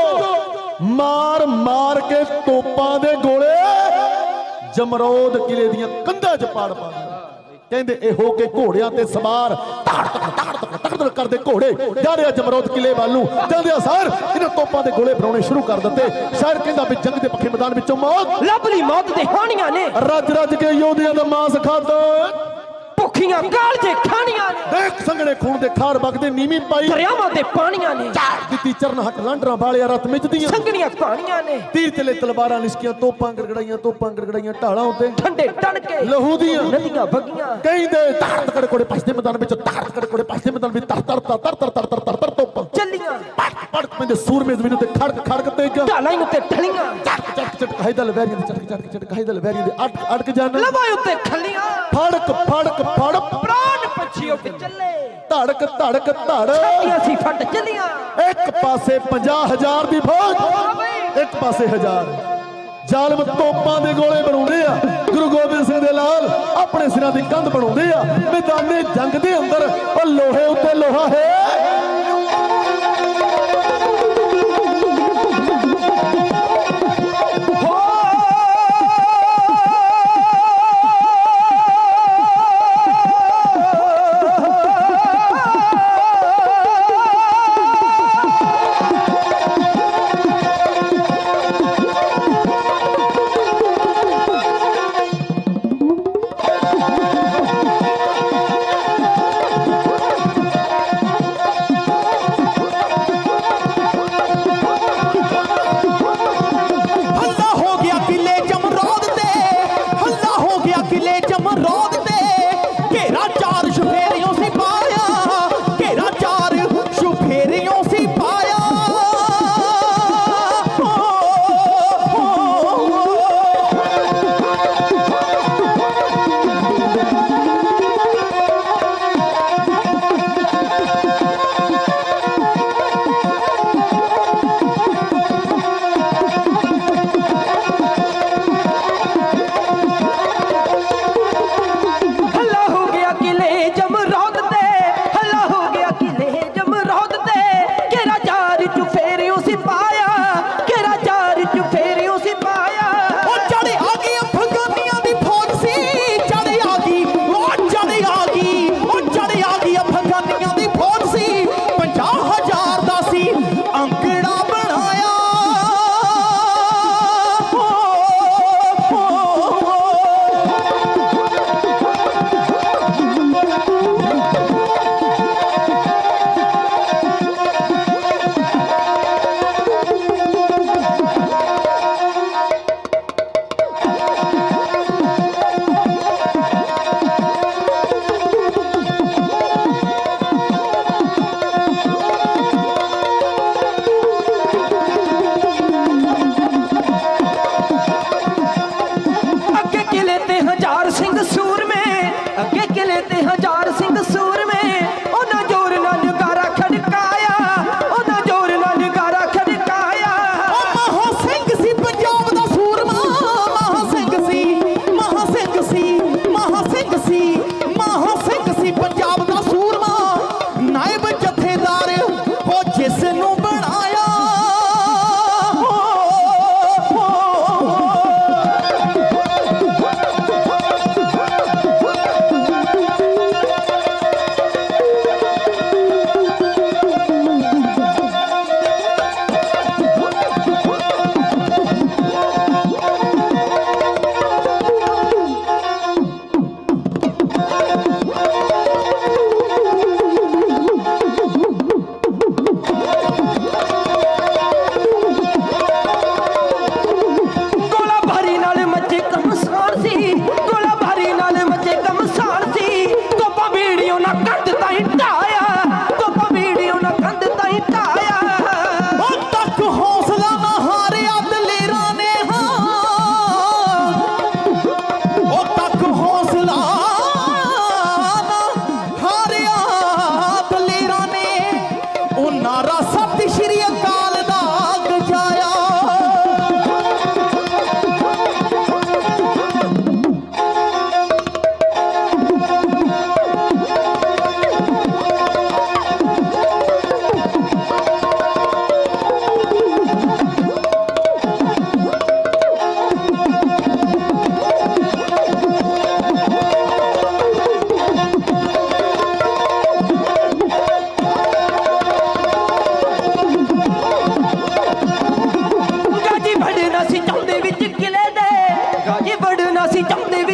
ਮਾਰ ਮਾਰ ਕੇ ਤੋਪਾਂ ਦੇ ਗੋਲੇ ਜਮਰੌਦ ਕਿਲੇ ਦੀਆਂ ਕੰਧਾਂ 'ਚ ਪਾੜ ਪਾ ਦੇ। ਕਹਿੰਦੇ ਇਹ ਹੋ ਕੇ ਘੋੜਿਆਂ ਤੇ ਸਵਾਰ ਧੜ ਕਰਦੇ ਘੋੜੇ ਜਾ ਰਿਹਾ ਜਮਰੌਦ ਕਿਲੇ ਵੱਲ ਨੂੰ। ਜਾਂਦੇ ਆ ਸਰ ਇਹਨਾਂ ਤੋਪਾਂ ਦੇ ਗੋਲੇ ਫਰਾਉਣੇ ਸ਼ੁਰੂ ਕਰ ਦਿੱਤੇ। ਸ਼ਾਇਰ ਕਹਿੰਦਾ ਵੀ ਜੰਗ ਦੇ ਪੱਖੇ ਮੈਦਾਨ ਵਿੱਚੋਂ ਮੌਤ ਲੱਭ ਲਈ ਮੌਤ ਦੇ ਹਾਣੀਆਂ ਨੇ, ਰੱਜ ਰੱਜ ਕੇ ਯੋਧਿਆਂ ਦਾ ਮਾਸ ਖਾਦਾ, ਭੁੱਖੀਆਂ ਕਾਲ ਜੇ ਖਾਣੀਆਂ ਨੇ, ਦੇਖ ਸੰਘਣੇ ਖੂਨ ਦੇ ਖਾਰ ਵਗਦੇ ਨੀਵੀਂ ਪਾਈ, ਦਰਿਆਵਾਂ ਦੇ ਪਾਣੀਆਂ ਨੇ, ਝਾੜ ਦਿੱਤੀ ਚਰਨ ਹੱਟ ਲਾਂਡਰਾਂ ਵਾਲਿਆ ਰਤ ਮਿੱਚਦੀਆਂ, ਸੰਘਣੀਆਂ ਕਹਾਣੀਆਂ ਨੇ, ਤੀਰ ਚਲੇ ਤਲਵਾਰਾਂ ਲਿਸ਼ਕੀਆਂ, ਤੋਪਾਂ ਗੜਗੜਾਈਆਂ ਢਾਲਾਂ ਉੱਤੇ ਠੰਡੇ ਟਣਕੇ ਲਹੂ ਦੀਆਂ ਨਦੀਆਂ ਵਗੀਆਂ। ਕਹਿੰਦੇ ਧੜ ਧੜ ਕੋੜੇ ਪਛਦੇ ਮੈਦਾਨ ਵਿੱਚ, ਧੜ ਧੜ ਕੋੜੇ ਪਛਦੇ ਮੈਦਾਨ ਵਿੱਚ ਤਰ ਤਰ ਤਰ ਤਰ ਤਰ ਤਰ ਤਰ ਤੋਪਾਂ ਚੱਲੀਆਂ ਪੜਕ ਪੈਂਦੇ ਸੂਰਮੇ ਜ਼ਮੀਨ ਉੱਤੇ ਖੜਕ ਖੜਕ ਤੇ ਢਾਲਾਂ ਉੱਤੇ ਠਲੀਆਂ, ਚਟਕ ਚਟਕ ਚਟਕ ਹਾਈ ਦਾ ਲਵੈਰੀਆਂ ਦੇ ਚਟਕ ਚਟਕ ਚਟਕ ਹਾਈ ਦਾ ਲਵੈਰੀਆਂ ਦੇ ਅਟਕ ਜਾਣ, ਲਵਾਂ ਉੱਤੇ ਖੱਲੀਆਂ, ਫੜਕ ਫੜਕ ਫੜ ਪ੍ਰਾਣ ਪੰਛੀ ਉੱਤੇ ਚੱਲੇ, ਧੜਕ ਧੜਕ ਧੜ, ਅਸੀਂ ਫਟ ਚੱਲੀਆਂ। ਇੱਕ ਪਾਸੇ 50,000 ਦੀ ਫੌਜ, ਇੱਕ ਪਾਸੇ 1000 ਜ਼ਾਲਮ ਤੋਪਾਂ ਦੇ ਗੋਲੇ ਬਣਾਉਂਦੇ ਆ। ਗੁਰੂ ਗੋਬਿੰਦ ਸਿੰਘ ਦੇ ਲਾਲ ਆਪਣੇ ਸਿਰਾਂ ਦੀ ਕੰਧ ਬਣਾਉਂਦੇ ਆ। ਮੈਦਾਨੇ ਜੰਗ ਦੇ ਅੰਦਰ ਉਹ ਲੋਹੇ ਉੱਤੇ ਲੋਹਾ ਹੈ।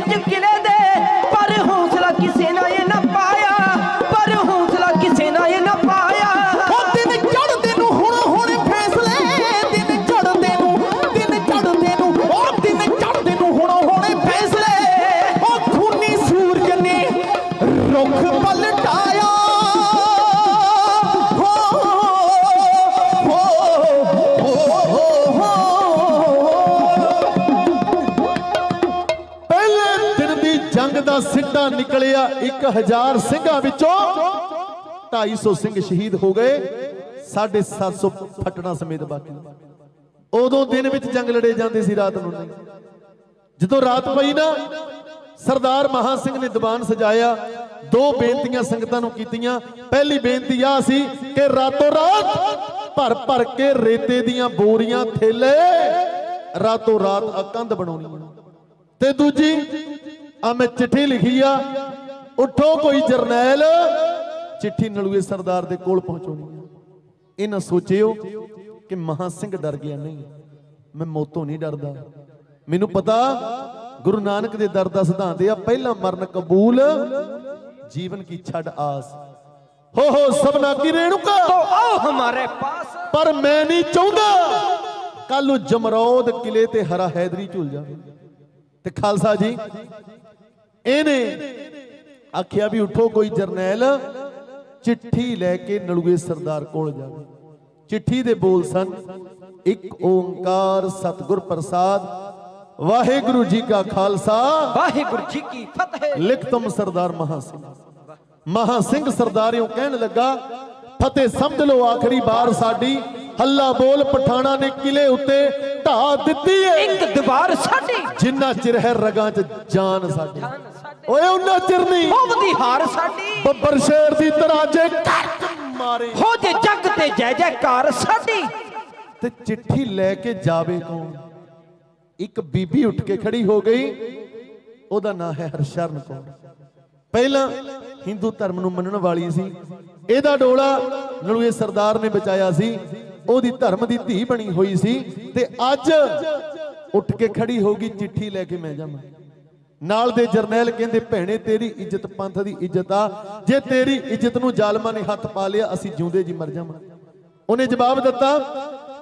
इंच किले दे पर हौसला किसे ना ये ना पाया पर हौसला किसे ना ये ना पाया ਉਹ ਦਿਨ ਚੜ੍ਹਦੇ ਨੂੰ ਹੁਣ ਫੈਸਲੇ ਦਿਨ ਚੜ੍ਹਦੇ ਨੂੰ ਉਹ ਦਿਨ ਚੜ੍ਹਦੇ ਨੂੰ ਹੁਣ ਫੈਸਲੇ ਉਹ ਖੂਨੀ ਸੂਰਜ ਨੇ ਰੁੱਖ ਪਲਟਾਇਆ ਹੋ ਹੋ ਹੋ ਹੋ ਪਹਿਲੇ ਦਿਨ ਦੀ ਜੰਗ ਦਾ ਸਿੱਟਾ ਨਿਕਲਿਆ 1000 ਸਿੰਘਾਂ ਵਿੱਚੋਂ 250 ਸਿੰਘ ਸ਼ਹੀਦ ਹੋ ਗਏ 750 ਫਟਣਾ ਸਮੇਤ ਬਾਕੀ ਉਦੋਂ ਦਿਨ ਵਿੱਚ ਜੰਗ ਲੜੇ ਜਾਂਦੇ ਸੀ ਰਾਤ ਨੂੰ ਨਹੀਂ ਜਦੋਂ ਰਾਤ ਪਈ ਨਾ ਸਰਦਾਰ ਮਹਾ ਸਿੰਘ ਨੇ ਦੀਵਾਨ ਸਜਾਇਆ ਦੋ ਬੇਨਤੀਆਂ ਸੰਗਤਾਂ ਨੂੰ ਕੀਤੀਆਂ ਪਹਿਲੀ ਬੇਨਤੀ ਆ ਸੀ ਕਿ ਰਾਤੋਂ ਰਾਤ ਭਰ ਕੇ ਰੇਤੇ ਦੀਆਂ ਬੋਰੀਆਂ ਥੇਲੇ ਰਾਤੋਂ ਰਾਤ ਆ ਕੰਧ ਬਣਾਉਣੀ ਤੇ ਦੂਜੀ ਆ ਮੈਂ ਚਿੱਠੀ ਲਿਖੀ ਆ ਉੱਠੋ ਕੋਈ ਜਰਨੈਲ ਚਿੱਠੀ ਨਲੂਏ ਸਰਦਾਰ ਦੇ ਕੋਲ ਪਹੁੰਚਾਉਣੀ ਆ ਇਹਨਾਂ ਸੋਚਿਓ ਕਿ ਮਹਾ ਸਿੰਘ ਡਰ ਗਿਆ ਨਹੀਂ ਮੈਂ ਮੌਤੋਂ ਨਹੀਂ ਡਰਦਾ ਮੈਨੂੰ ਪਤਾ ਗੁਰੂ ਨਾਨਕ ਦੇ ਦਰ ਦਾ ਸਿਧਾਂਤ ਆ ਪਹਿਲਾ ਮਰਨ ਕਬੂਲ ਜੀਵਨ ਕੀ ਛੱਡ ਆਸ ਹੋ ਸਭਨਾ ਕੀ ਰੇਣੂਕਾ तो आओ हमारे पास ਪਰ ਮੈਂ ਨਹੀਂ ਚਾਹੁੰਦਾ ਕੱਲ ਨੂੰ ਜਮਰੌਦ ਕਿਲੇ ਤੇ ਹਰਾ ਹੈਦਰੀ ਝੁੱਲ ਜਾਵੇ ਤੇ ਖਾਲਸਾ ਜੀ ਇਹਨੇ ਆਖਿਆ ਵੀ ਉਠੋ ਕੋਈ ਜਰਨੈਲ ਚਿੱਠੀ ਲੈ ਕੇ ਨਲੂਏ ਸਰਦਾਰ ਕੋਲ ਜਾਵੇ ਚਿੱਠੀ ਦੇ ਬੋਲ ਸਨ ਇੱਕ ਓੰਕਾਰ ਸਤਿਗੁਰ ਪ੍ਰਸਾਦ ਵਾਹਿਗੁਰੂ ਜੀ ਕਾ ਖਾਲਸਾ वाहिगुरु जी की फतेह ਲਿਖਤਮ ਸਰਦਾਰ ਮਹਾ ਸਿੰਘ ਸਰਦਾਰਿਓ ਕਹਿਣ ਲੱਗਾ ਫਤਿਹ ਸਮਝ ਲਓ ਆਖਰੀ ਵਾਰ ਸਾਡੀ ਹੱਲਾ ਬੋਲ ਪਠਾਣਾ ਨੇ ਕਿਲੇ ਉੱਤੇ ਢਾ ਦਿੱਤੀ ਏ एक दीवार साडी ਜਿੰਨਾ ਚਿਰ ਹੈ ਰਗਾਂ 'ਚ ਜਾਨ ਸਾਡੀ ਓਏ ਉਹਨਾਂ ਚਿਰ ਨਹੀਂ होवदी हार साडी ਬੱਬਰ ਸ਼ੇਰ ਦੀ ਤਰ੍ਹਾਂ ਜੇ ਕੱਟ ਮਾਰੇ हो जे जग ते जय जयकार साडी ਤੇ ਚਿੱਠੀ ਲੈ ਕੇ ਜਾਵੇ ਕੌਣ ਇੱਕ ਬੀਬੀ ਉੱਠ ਕੇ ਖੜੀ ਹੋ ਗਈ ਉਹਦਾ ਨਾਂ ਹੈ ਹਰਸ਼ਰਨ ਕੌਰ ਪਹਿਲਾਂ ਹਿੰਦੂ ਧਰਮ ਨੂੰ ਮੰਨਣ ਵਾਲੀ ਸੀ ਇਹਦਾ ਡੋਲਾ ਨਲੂਏ ਸਰਦਾਰ ਨੇ ਬਚਾਇਆ ਸੀ ਉਹਦੀ ਧਰਮ ਦੀ ਧੀ ਬਣੀ ਹੋਈ ਸੀ ਤੇ ਅੱਜ ਉੱਠ ਕੇ ਖੜੀ ਹੋ ਗਈ ਚਿੱਠੀ ਲੈ ਕੇ ਮੈਂ ਜਾਵਾਂ ਨਾਲ ਦੇ ਜਰਨੈਲ ਕਹਿੰਦੇ ਭੈਣੇ ਤੇਰੀ ਇੱਜ਼ਤ ਪੰਥ ਦੀ ਇੱਜ਼ਤ ਆ ਜੇ ਤੇਰੀ ਇੱਜ਼ਤ ਨੂੰ ਜ਼ਾਲਮਾਂ ਨੇ ਹੱਥ ਪਾ ਲਿਆ ਅਸੀਂ ਜਿਉਂਦੇ ਜੀ ਮਰ ਜਾਵਾਂ ਉਹਨੇ ਜਵਾਬ ਦਿੱਤਾ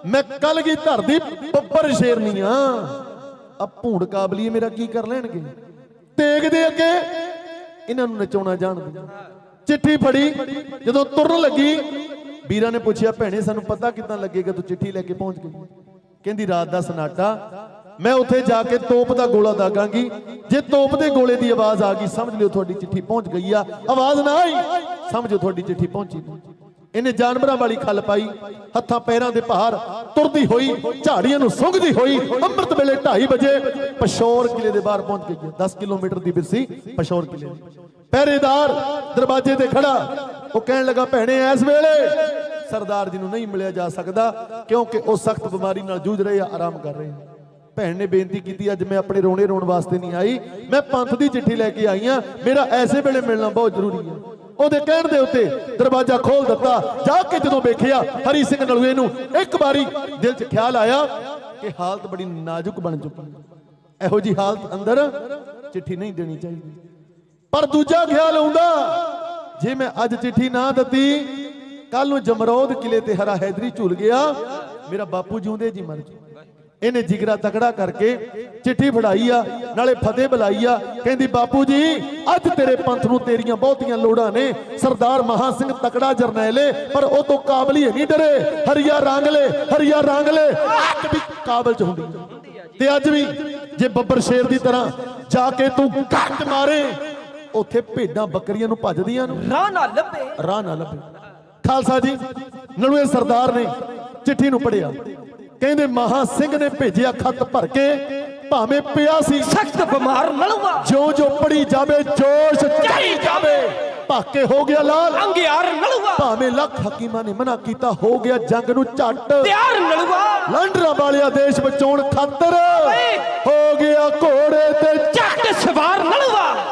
ਮੈਂ ਕਲਗੀਧਰ ਦੀ ਬੱਬਰ ਸ਼ੇਰਨੀ ਆ ਭੂੰਡ ਕਾਬਲੀਏ ਮੇਰਾ ਕੀ ਕਰ ਲੈਣਗੇ ਤੇਗ ਦੇ ਅੱਗੇ ਇਹਨਾਂ ਨੂੰ ਨਚਾਉਣਾ ਜਾਣਦੇ ਚਿੱਠੀ ਫੜੀ ਜਦੋਂ ਤੁਰਨ ਲੱਗੀ ਵੀਰਾਂ ਨੇ ਪੁੱਛਿਆ ਭੈਣੇ ਸਾਨੂੰ ਪਤਾ ਕਿੱਦਾਂ ਲੱਗੇਗਾ ਤੂੰ ਚਿੱਠੀ ਲੈ ਕੇ ਪਹੁੰਚ ਗਈ ਕਹਿੰਦੀ ਰਾਤ ਦਾ ਸਨਾਟਾ ਮੈਂ ਉੱਥੇ ਜਾ ਕੇ ਤੋਪ ਦਾ ਗੋਲਾ ਦਾਗਾਂਗੀ ਜੇ ਤੋਪ ਦੇ ਗੋਲੇ ਦੀ ਆਵਾਜ਼ ਆ ਗਈ ਸਮਝ ਲਿਓ ਤੁਹਾਡੀ ਚਿੱਠੀ ਪਹੁੰਚ ਗਈ ਆ ਆਵਾਜ਼ ਨਾ ਆਈ ਸਮਝੋ ਤੁਹਾਡੀ ਚਿੱਠੀ ਪਹੁੰਚੀ ਇਹਨੇ ਜਾਨਵਰਾਂ ਵਾਲੀ ਖੱਲ ਪਾਈ ਹੱਥਾਂ ਪੈਰਾਂ ਦੇ ਭਾਰ ਤੁਰਦੀ ਹੋਈ ਝਾੜੀਆਂ ਨੂੰ ਸੁੰਘਦੀ ਹੋਈ ਅੰਮ੍ਰਿਤ ਵੇਲੇ 2:30 ਵਜੇ ਪਸ਼ੌਰ ਕਿਲੇ ਦੇ ਬਾਹਰ ਪਹੁੰਚ ਗਈ 10 ਕਿਲੋਮੀਟਰ ਦੀ ਬਿਰਸੀ ਪਸ਼ੌਰ ਕਿਲੇ ਪਹਿਰੇਦਾਰ ਦਰਵਾਜ਼ੇ ਤੇ ਖੜਾ ਉਹ ਕਹਿਣ ਲੱਗਾ ਭੈਣੇ ਇਸ ਵੇਲੇ ਸਰਦਾਰ ਜੀ ਨੂੰ ਨਹੀਂ ਮਿਲਿਆ ਜਾ ਸਕਦਾ ਕਿਉਂਕਿ ਉਹ ਸਖਤ ਬਿਮਾਰੀ ਨਾਲ ਜੂਝ ਰਹੇ ਆ ਆਰਾਮ ਕਰ ਰਹੇ ਆ ਭੈਣ ਨੇ ਬੇਨਤੀ ਕੀਤੀ ਅੱਜ ਮੈਂ ਆਪਣੇ ਰੋਣੇ ਰੋਣ ਵਾਸਤੇ ਨਹੀਂ ਆਈ ਮੈਂ ਪੰਥ ਦੀ ਚਿੱਠੀ ਲੈ ਕੇ ਆਈ ਆ ਮੇਰਾ ਐਸੇ ਵੇਲੇ ਮਿਲਣਾ ਬਹੁਤ ਜ਼ਰੂਰੀ ਹੈ ਉਹਦੇ ਕਹਿਣ ਦੇ ਉੱਤੇ ਦਰਵਾਜ਼ਾ ਖੋਲ ਦਿੱਤਾ ਜਾ ਕੇ ਜਦੋਂ ਵੇਖਿਆ ਹਰੀ ਸਿੰਘ ਨਲੂਏ ਨੂੰ ਇੱਕ ਵਾਰੀ ਦਿਲ 'ਚ ਖਿਆਲ ਆਇਆ ਕਿ ਹਾਲਤ ਬੜੀ ਨਾਜ਼ੁਕ ਬਣ ਚੁੱਕੀ ਹੈ ਇਹੋ ਜੀ ਹਾਲਤ ਅੰਦਰ ਚਿੱਠੀ ਨਹੀਂ ਦੇਣੀ ਚਾਹੀਦੀ ਪਰ ਦੂਜਾ ਖਿਆਲ ਆਉਂਦਾ ਜੇ ਮੈਂ ਅੱਜ ਚਿੱਠੀ ਨਾ ਦਿੱਤੀ ਕੱਲ ਨੂੰ ਜਮਰੌਦ ਕਿਲੇ ਤੇ ਹਰਾ ਹੈਦਰੀ ਝੁੱਲ ਗਿਆ ਮੇਰਾ ਬਾਪੂ ਜਿਉਂਦੇ ਜੀ ਮਰ ਜੂ ਇਹਨੇ ਜਿਗਰਾ ਤਕੜਾ ਕਰਕੇ ਚਿੱਠੀ ਫੜਾਈ ਆ ਨਾਲੇ ਫਤਿਹ ਬੁਲਾਈ ਆ ਕਹਿੰਦੀ ਬਾਪੂ ਜੀ ਅੱਜ ਤੇਰੇ ਪੰਥ ਨੂੰ ਤੇਰੀਆਂ ਬਹੁਤੀਆਂ ਲੋੜਾਂ ਨੇ ਸਰਦਾਰ ਮਹਾ ਸਿੰਘ ਤਕੜਾ ਜਰਨੈਲੇ ਪਰ ਉਹ ਤੋਂ ਕਾਬਲੀ ਨਹੀਂ ਡਰੇ ਹਰੀਆ ਰਾਂਗਲੇ ਅੱਗ ਵੀ ਕਾਬਲ ਚ ਹੁੰਦੀ ਤੇ ਅੱਜ ਵੀ ਜੇ ਬੱਬਰ ਸ਼ੇਰ ਦੀ ਤਰ੍ਹਾਂ ਜਾ ਕੇ ਤੂੰ ਕੱਟ ਮਾਰੇ ਉੱਥੇ ਭੇਡਾਂ ਬੱਕਰੀਆਂ ਨੂੰ ਭੱਜਦੀਆਂ ਨੂੰ ਰਾਹ ਨਾ ਲੱਭੇ ਖਾਲਸਾ ਜੀ ਨਲੂਏ ਸਰਦਾਰ ਨੇ ਚਿੱਠੀ ਨੂੰ ਪੜਿਆ ਕਹਿੰਦੇ ਮਹਾ ਸਿੰਘ ਨੇ ਭੇਜਿਆ ਖੱਤ ਭਰ ਕੇ ਭਾਵੇਂ ਪਿਆ ਸੀ ਸਖਤ ਬਿਮਾਰ ਨਲੂਆ ਜੋ ਪੜੀ ਜਾਵੇ ਜੋਸ਼ ਚੜੀ ਜਾਵੇ ਭਾਕੇ ਹੋ ਗਿਆ ਲਾਲ ਅੰਗਿਆਰ ਨਲੂਆ ਭਾਵੇਂ ਲੱਖ ਹਕੀਮਾਂ ਨੇ ਮਨਾ ਕੀਤਾ ਹੋ ਗਿਆ ਜੰਗ ਨੂੰ ਝੱਟ ਤਿਆਰ ਨਲੂਆ ਲੰਡਰਾਂ ਵਾਲਿਆ ਦੇਸ਼ ਬਚਾਉਣ ਖਾਤਰ ਹੋ ਗਿਆ ਘੋੜੇ ਤੇ ਜੱਟ ਸਵਾਰ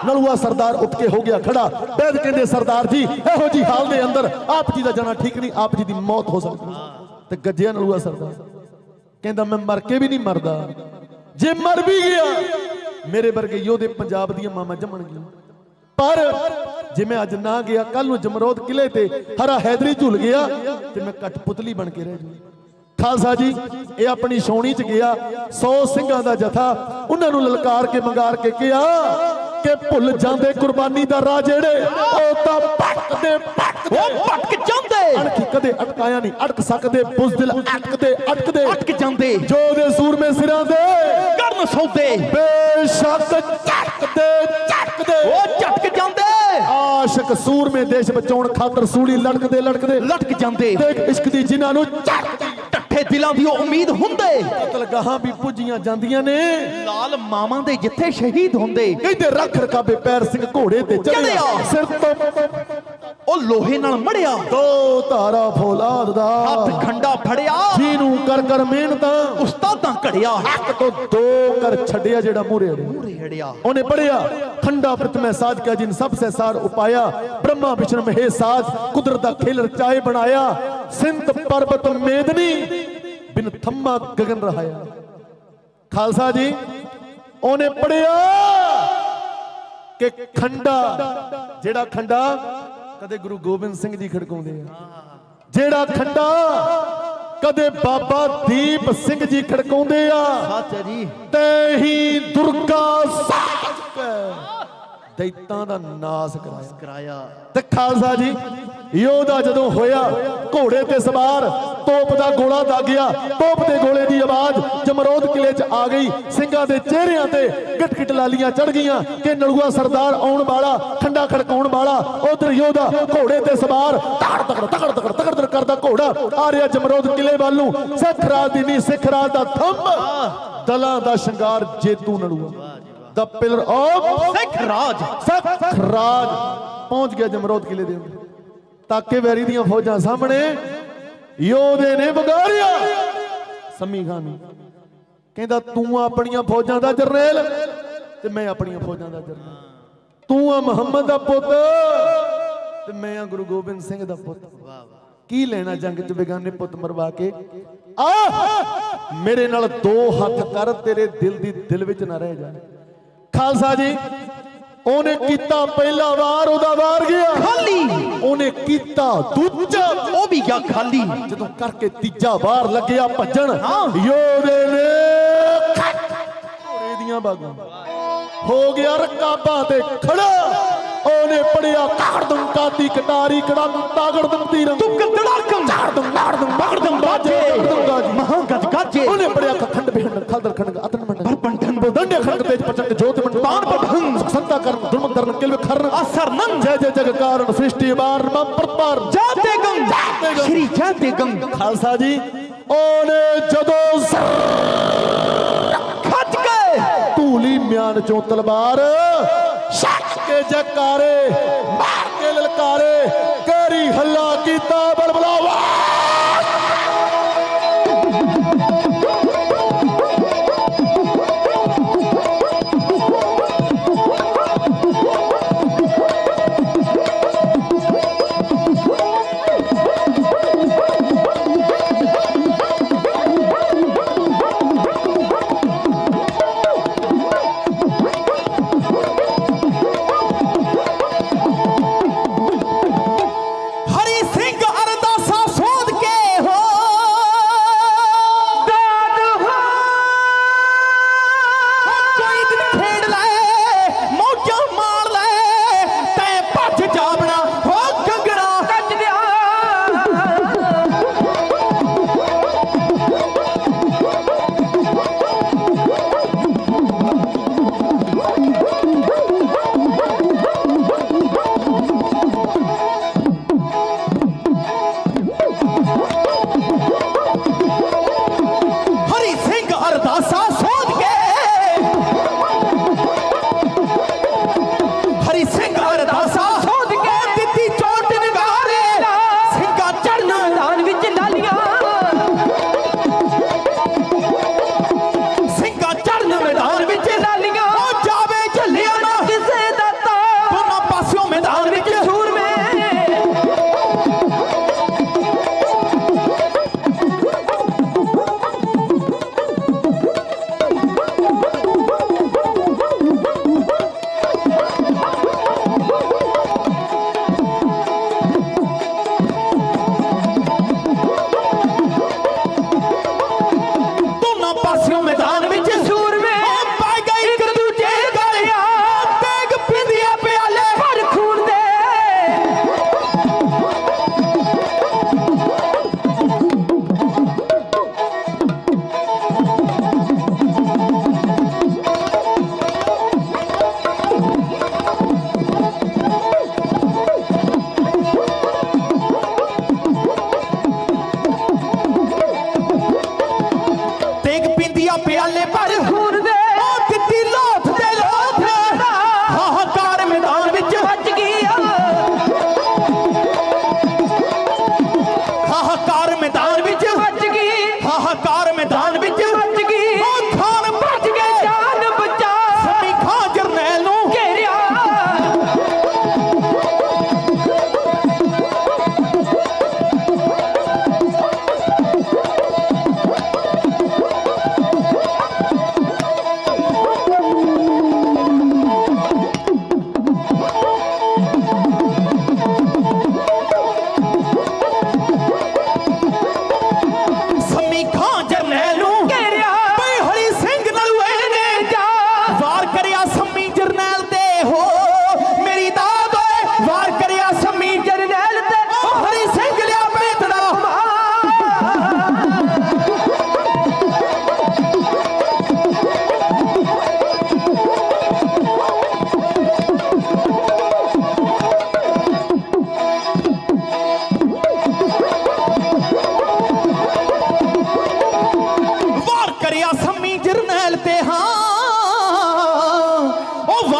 ਨਲੂਆ ਸਰਦਾਰ ਉੱਠ ਕੇ ਹੋ ਗਿਆ ਖੜਾ ਬੈਦ ਕਹਿੰਦੇ ਸਰਦਾਰ ਜੀ ਇਹੋ ਜੀ ਹਾਲ ਦੇ ਅੰਦਰ ਆਪ ਜੀ ਦਾ ਜਾਣਾ ਠੀਕ ਨਹੀਂ ਆਪ ਜੀ ਦੀ ਮੌਤ ਹੋ ਸਕਦੀ ਤੇ ਗੱਜਿਆ ਨਲੂਆ ਸਰਦਾਰ ਕਹਿੰਦਾ ਮੈਂ ਮਰ ਕੇ ਵੀ ਨਹੀਂ ਮਰਦਾ ਜੇ ਮਰ ਵੀ ਗਿਆ ਮੇਰੇ ਵਰਗੇ ਯੋਧੇ ਪੰਜਾਬ ਦੀਆਂ ਮਾਵਾਂ ਜੰਮਣਗੀਆਂ। ਪਰ ਜੇ ਮੈਂ ਅੱਜ ਨਾ ਗਿਆ, ਕੱਲ ਨੂੰ ਜਮਰੌਦ ਕਿਲੇ ਤੇ ਹਰਾ ਹੈਦਰੀ ਝੁੱਲ ਗਿਆ ਤੇ ਮੈਂ ਕਠਪੁਤਲੀ ਬਣ ਕੇ ਰਹਿ ਜੂ। ਖਾਲਸਾ ਜੀ ਇਹ ਆਪਣੀ ਛਾਉਣੀ ਚ ਗਿਆ, 100 ਸਿੰਘਾਂ ਦਾ ਜਥਾ, ਉਹਨਾਂ ਨੂੰ ਲਲਕਾਰ ਕੇ ਮੰਗਾਰ ਕੇ ਕਿਹਾ ਕਿ ਭੁੱਲ ਜਾਂਦੇ ਕੁਰਬਾਨੀ ਦਾ ਰਾਹ ਜਿਹੜੇ ਉਹ ਤਾਂ ਭਟਕਦੇ ਉਹ ਭਟਕ ਜਾਂਦੇ, ਅਣਖੀ ਕਦੇ ਅਟਕਾਇਆ ਨਹੀਂ, ਅਟਕ ਸਕਦੇ ਬੁਜ਼ਦਿਲ ਅਟਕਦੇ ਅਟਕ ਜਾਂਦੇ, ਜੋ ਦੇ ਸੂਰਮੇ ਸਿਰਾਂ ਦੇ ਕਰਨ ਸੌਦੇ ਬੇਸ਼ੱਕ ਝਟਕਦੇ ਉਹ ਝਟਕ ਜਾਂਦੇ, ਆਸ਼ਕ ਸੂਰਮੇ ਦੇਸ਼ ਬਚਾਉਣ ਖਾਤਰ ਸੂਲੀ ਲਟਕਦੇ ਲਟਕ ਜਾਂਦੇ, ਦੇਖ ਇਸ਼ਕ ਦੀ ਜਿਨ੍ਹਾਂ ਨੂੰ ਝਟਕਦੀ ਟੱਠੇ ਦਿਲਾਂ ਦੀ ਉਹ ਉਮੀਦ ਹੁੰਦੇ, ਕਤਲਗਾਹਾਂ ਵੀ ਪੁੱਜੀਆਂ ਜਾਂਦੀਆਂ ਨੇ, ਲਾਲ ਮਾਵਾਂ ਦੇ ਜਿੱਥੇ ਸ਼ਹੀਦ ਹੁੰਦੇ, ਕਹਿੰਦੇ ਰੱਖ ਰਕਾਬੇ ਪੈਰ ਸਿੰਘ ਘੋੜੇ ਤੇ ਚੜਿਆ, ਸਿਰ ਤੋਂ ਉਹ ਲੋਹੇ ਨਾਲ ਮੜਿਆ, ਦੋ ਧਾਰਾ ਫੌਲਾਦ ਦਾ ਹੱਥ ਖੰਡਾ ਫੜਿਆ, ਜਿਹਨੂੰ ਕਰ ਮਿਹਨਤਾਂ ਉਸਤਾਦਾਂ ਘੜਿਆ, ਇੱਕ ਤੋਂ ਦੋ ਕਰ ਛੱਡਿਆ ਜਿਹੜਾ ਮੂਰੇ ਹੜਿਆ, ਉਹਨੇ ਪੜਿਆ ਖੰਡਾ ਪ੍ਰਤਮੈ ਸਾਜ ਕਾ ਜਿਨ ਸਭ ਸੇ ਸਾਰ ਉਪਾਇਆ, ब्रह्मा विष्णु महे साज कुदरत दा खेल रचाए बनाया, सिंध पर्वत मेदनी बिन थम्मा गगन रहाया। खालसा जी ओने पढ़िया कि खंडा जेड़ा खंडा कदे गुरु गोबिंद सिंह जी खड़काउंदे आ, जेड़ा खंडा कदे बाबा दीप सिंह जी खड़काउंदे आ, सच है जी, ते ही दुर्गा साज दैतां दा नाश कराया। ते खालसा जी योधा जदों होया घोड़े ते सवार, तोप दा गोला दागिया, तोप दे गोले दी आवाज जमरौद किले च आ गई, सिंघां दे चेहरियां ते गिट लालियां चढ़ गईयां कि नलुआ सरदार आउण वाला, खंडा खड़काउण वाला। उधर योधा घोड़े ते सवार तगड़ करदा घोड़ा आ रिहा जमरौद किले वाल नूं, सिख राज दी नी सिख राज दा थंब, दलां दा शंगार जेतू नलुआ द पिलर ऑफ सिख राज पहुंच गया जमरौद किले दे अंदर। ताके वैरी दियां फौजां सामने योधे ने वगारिया सम्मी खान नूं, कहंदा तू अपनियां फौजां दा जरनैल ते मैं अपनियां फौजां दा जरनैल, तू आ मुहम्मद दा पुत ते मैं आ गुरु गोबिंद सिंह दा पुत, की लेना जंग च बेगाने पुत मरवा के, आ मेरे नाल दो हथ कर, तेरे दिल दी दिल विच ना रह जाए। खालसा जी ओने कीता पहला वार, ओदा वार गया खाली, ओने कीता दूजा ओ भी गया खाली, जदों करके तीजा वार लगया भजन, योधे ने घोड़े दियां बागां हो गया रकाबां ते खड़ा, ओने पड़िया काड़दम काती कटारी कड़म तागड़दम तीरम तुक तड़ाकम चाड़दम लाड़दम बागड़दम बाजे महागज गाजे, ओने पड़िया खंड बेहंड खादर खंड अतन मंड बरपंडन दंडे खंड तेज प्रचंड ज्योति मंड तान पभंग संता कर्ण दुर्म दर्न किल्व खर्ण असर नंद जय जय जग कारण सृष्टि बार मम प्रपार जाते गंग श्री जाते गंग। खालसा जी ओने जदों खच गए धूली म्यान चों तलवार शक के जकारे मार के ललकारे, करी हल्ला कीता बलबलावा, हरी सिंह अरदासा सो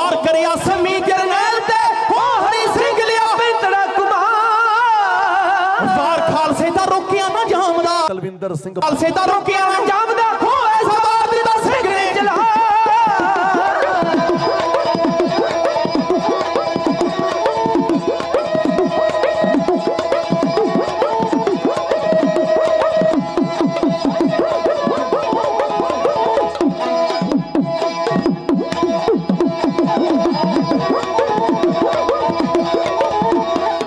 ਵਾਰ ਕਰਿਆ ਸਮੀ ਜਰਨੈਲ ਤੇ ਹੋ ਹਰੀ ਸਿੰਘ ਲਿਆ ਪਿੰਤੜਾ ਕੁਮਾਰ ਵਾਰ ਖਾਲਸੇ ਦਾ ਰੋਕਿਆ ਨਾ ਜਾਮਦਾ ਕੁਲਵਿੰਦਰ ਸਿੰਘ ਖਾਲਸੇ ਦਾ ਰੋਕਿਆ ਨਾ ਜਾਮਦਾ ਹੋਏ ਸਰਦਾਰ ਦਿੱਤਾ ਸਿੰਘ ਨੇ ਚਲਾ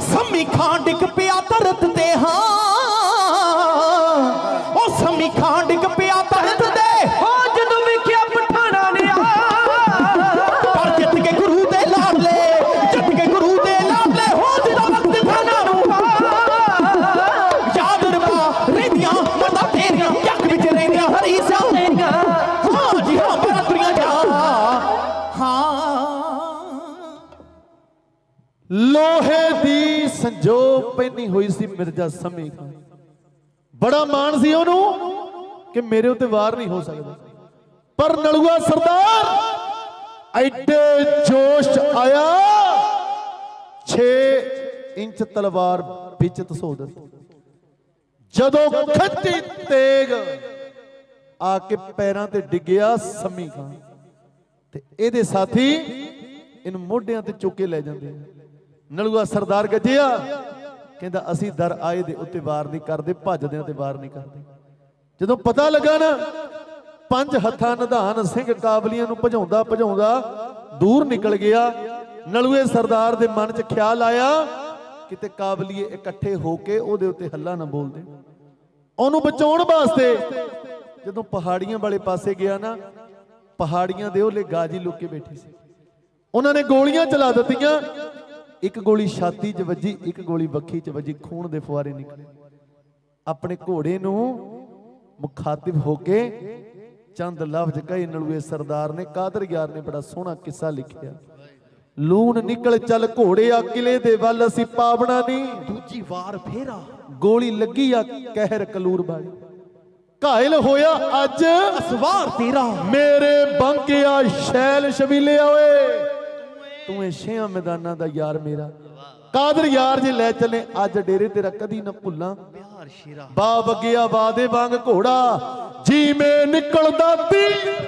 ਸੰਮੀ ਖਾਂ ਡਿੱਗ ਪਿਆ ਧਰਤ ਤੇ ਹਾਂ ਉਹ ਸੰਮੀ ਖਾਂ ਡਿੱਗ ਪਿਆ ਧਰਤ ਤੇ ਹੋ ਜਦੋਂ ਵੇਖਿਆ ਪਠਾਣਾ ਨੇ ਆ ਪਰ ਜਿੱਤ ਕੇ ਗੁਰੂ ਦੇ ਲਾਡਲੇ ਜਿੱਤ ਕੇ ਗੁਰੂ ਦੇ ਲਾਡਲੇ ਹੋ ਜਿਹਦਾ ਵਕਤ ਖਾਨਾ ਨੂੰ ਯਾਦ ਰਬਾ ਰਹਿੰਦੀਆਂ ਮਤਾ ਤੇਰੀਆਂ ਜੱਗ ਵਿੱਚ ਰਹਿੰਦੀਆਂ ਹਰੀ ਸਿਆ ਤੇਰੀਆਂ ਹਾਂ ਜੀ ਹਾਂ ਬਰਾਤਰੀਆਂ ਜਾ ਹਾਂ ਲੋਹੇ ਦੀ ਸੰਜੋਗ ਪੈਣੀ ਹੋਈ ਸੀ ਮਿਰਜ਼ਾ ਸਮੀ ਖਾਨ। ਬੜਾ ਮਾਣ ਸੀ ਉਹਨੂੰ ਕਿ ਮੇਰੇ ਉੱਤੇ ਵਾਰ ਨਹੀਂ ਹੋ ਸਕਦਾ, ਪਰ ਨਲੂਆ ਸਰਦਾਰ ਐਡੇ ਜੋਸ਼ 'ਚ ਆਇਆ 6 ਇੰਚ ਤਲਵਾਰ ਵਿੱਚ ਧਸੋ ਦਿੱਤੀ। ਜਦੋਂ ਖੱਤੀ ਤੇਗ ਆ ਕੇ ਪੈਰਾਂ ਤੇ ਡਿੱਗਿਆ ਸਮੀ ਖਾਨ ਤੇ ਇਹਦੇ ਸਾਥੀ ਇਹਨੂੰ ਮੋਢਿਆਂ ਤੇ ਚੁੱਕ ਕੇ ਲੈ ਜਾਂਦੇ ਆ। ਨਲੂਆ ਸਰਦਾਰ ਗੱਜਿਆ ਕਹਿੰਦਾ ਅਸੀਂ ਦਰ ਆਏ ਦੇ ਉੱਤੇ ਵਾਰ ਨਹੀਂ ਕਰਦੇ, ਭੱਜਦਿਆਂ ਤੇ ਵਾਰ ਨਹੀਂ ਕਰਦੇ। ਜਦੋਂ ਪਤਾ ਲੱਗਾ ਨਾ 5 ਹੱਥਾਂ ਨਿਧਾਨ ਸਿੰਘ ਕਾਬਲੀਆਂ ਨੂੰ ਭਜਾਉਂਦਾ ਭਜਾਉਂਦਾ ਦੂਰ ਨਿਕਲ ਗਿਆ। ਨਲੂਏ ਸਰਦਾਰ ਦੇ ਮਨ 'ਚ ਖਿਆਲ ਆਇਆ ਕਿਤੇ ਕਾਬਲੀਏ ਇਕੱਠੇ ਹੋ ਕੇ ਉਹਦੇ ਉੱਤੇ ਹੱਲਾ ਨਾ ਬੋਲਦੇ। ਉਹਨੂੰ ਬਚਾਉਣ ਵਾਸਤੇ ਜਦੋਂ ਪਹਾੜੀਆਂ ਵਾਲੇ ਪਾਸੇ ਗਿਆ ਨਾ, ਪਹਾੜੀਆਂ ਦੇ ਉਹਲੇ ਗਾਜੀ ਲੁੱਕ ਕੇ ਬੈਠੇ ਸੀ। ਉਹਨਾਂ ਨੇ ਗੋਲੀਆਂ ਚਲਾ ਦਿੱਤੀਆਂ, ਇੱਕ ਗੋਲੀ ਛਾਤੀ 'ਚ ਵੱਜੀ, ਇੱਕ ਗੋਲੀ ਬੱਖੀ 'ਚ ਵੱਜੀ, ਖੂਨ ਦੇ ਫੁਆਰੇ ਨਿਕਲੇ। ਆਪਣੇ ਘੋੜੇ ਨੂੰ ਮੁਖਾਤਿਬ ਹੋ ਕੇ ਚੰਦ ਲਫ਼ਜ਼ ਕਹੇ ਨਲੂਏ ਸਰਦਾਰ ਨੇ। ਕਾਦਰ ਯਾਰ ਨੇ ਬੜਾ ਸੋਹਣਾ ਕਿੱਸਾ ਲਿਖਿਆ, ਲੂਣ ਨਿਕਲ ਚੱਲ ਘੋੜਿਆ ਕਿਲੇ ਦੇ ਵੱਲ ਅਸੀਂ ਪਾਵਣਾ ਨਹੀਂ, ਦੂਜੀ ਵਾਰ ਫੇਰਾ ਗੋਲੀ ਲੱਗੀ ਆ ਕਹਿਰ ਕਲੂਰ ਵਾਲੀ, ਘਾਇਲ ਹੋਇਆ ਅੱਜ ਅਸਵਾਰ ਤੇਰਾ ਮੇਰੇ ਬੰਕਿਆ ਸ਼ੈਲ ਸ਼ਬੀਲੇ ਓਏ, ਤੂੰ ਇਹ 6 ਮੈਦਾਨਾਂ ਦਾ ਯਾਰ ਮੇਰਾ। ਕਾਦਰ ਯਾਰ ਜੇ ਲੈ ਚੱਲੇ ਅੱਜ ਡੇਰੇ ਤੇਰਾ ਕਦੀ ਨਾ ਭੁੱਲਾਂ, ਪਿਆਰ ਸ਼ੇਰਾ ਬਾ ਵਗਿਆ ਬਾਦੇ ਵਾਂਗ ਘੋੜਾ ਜੀਵੇਂ ਨਿਕਲਦਾ ਤੀ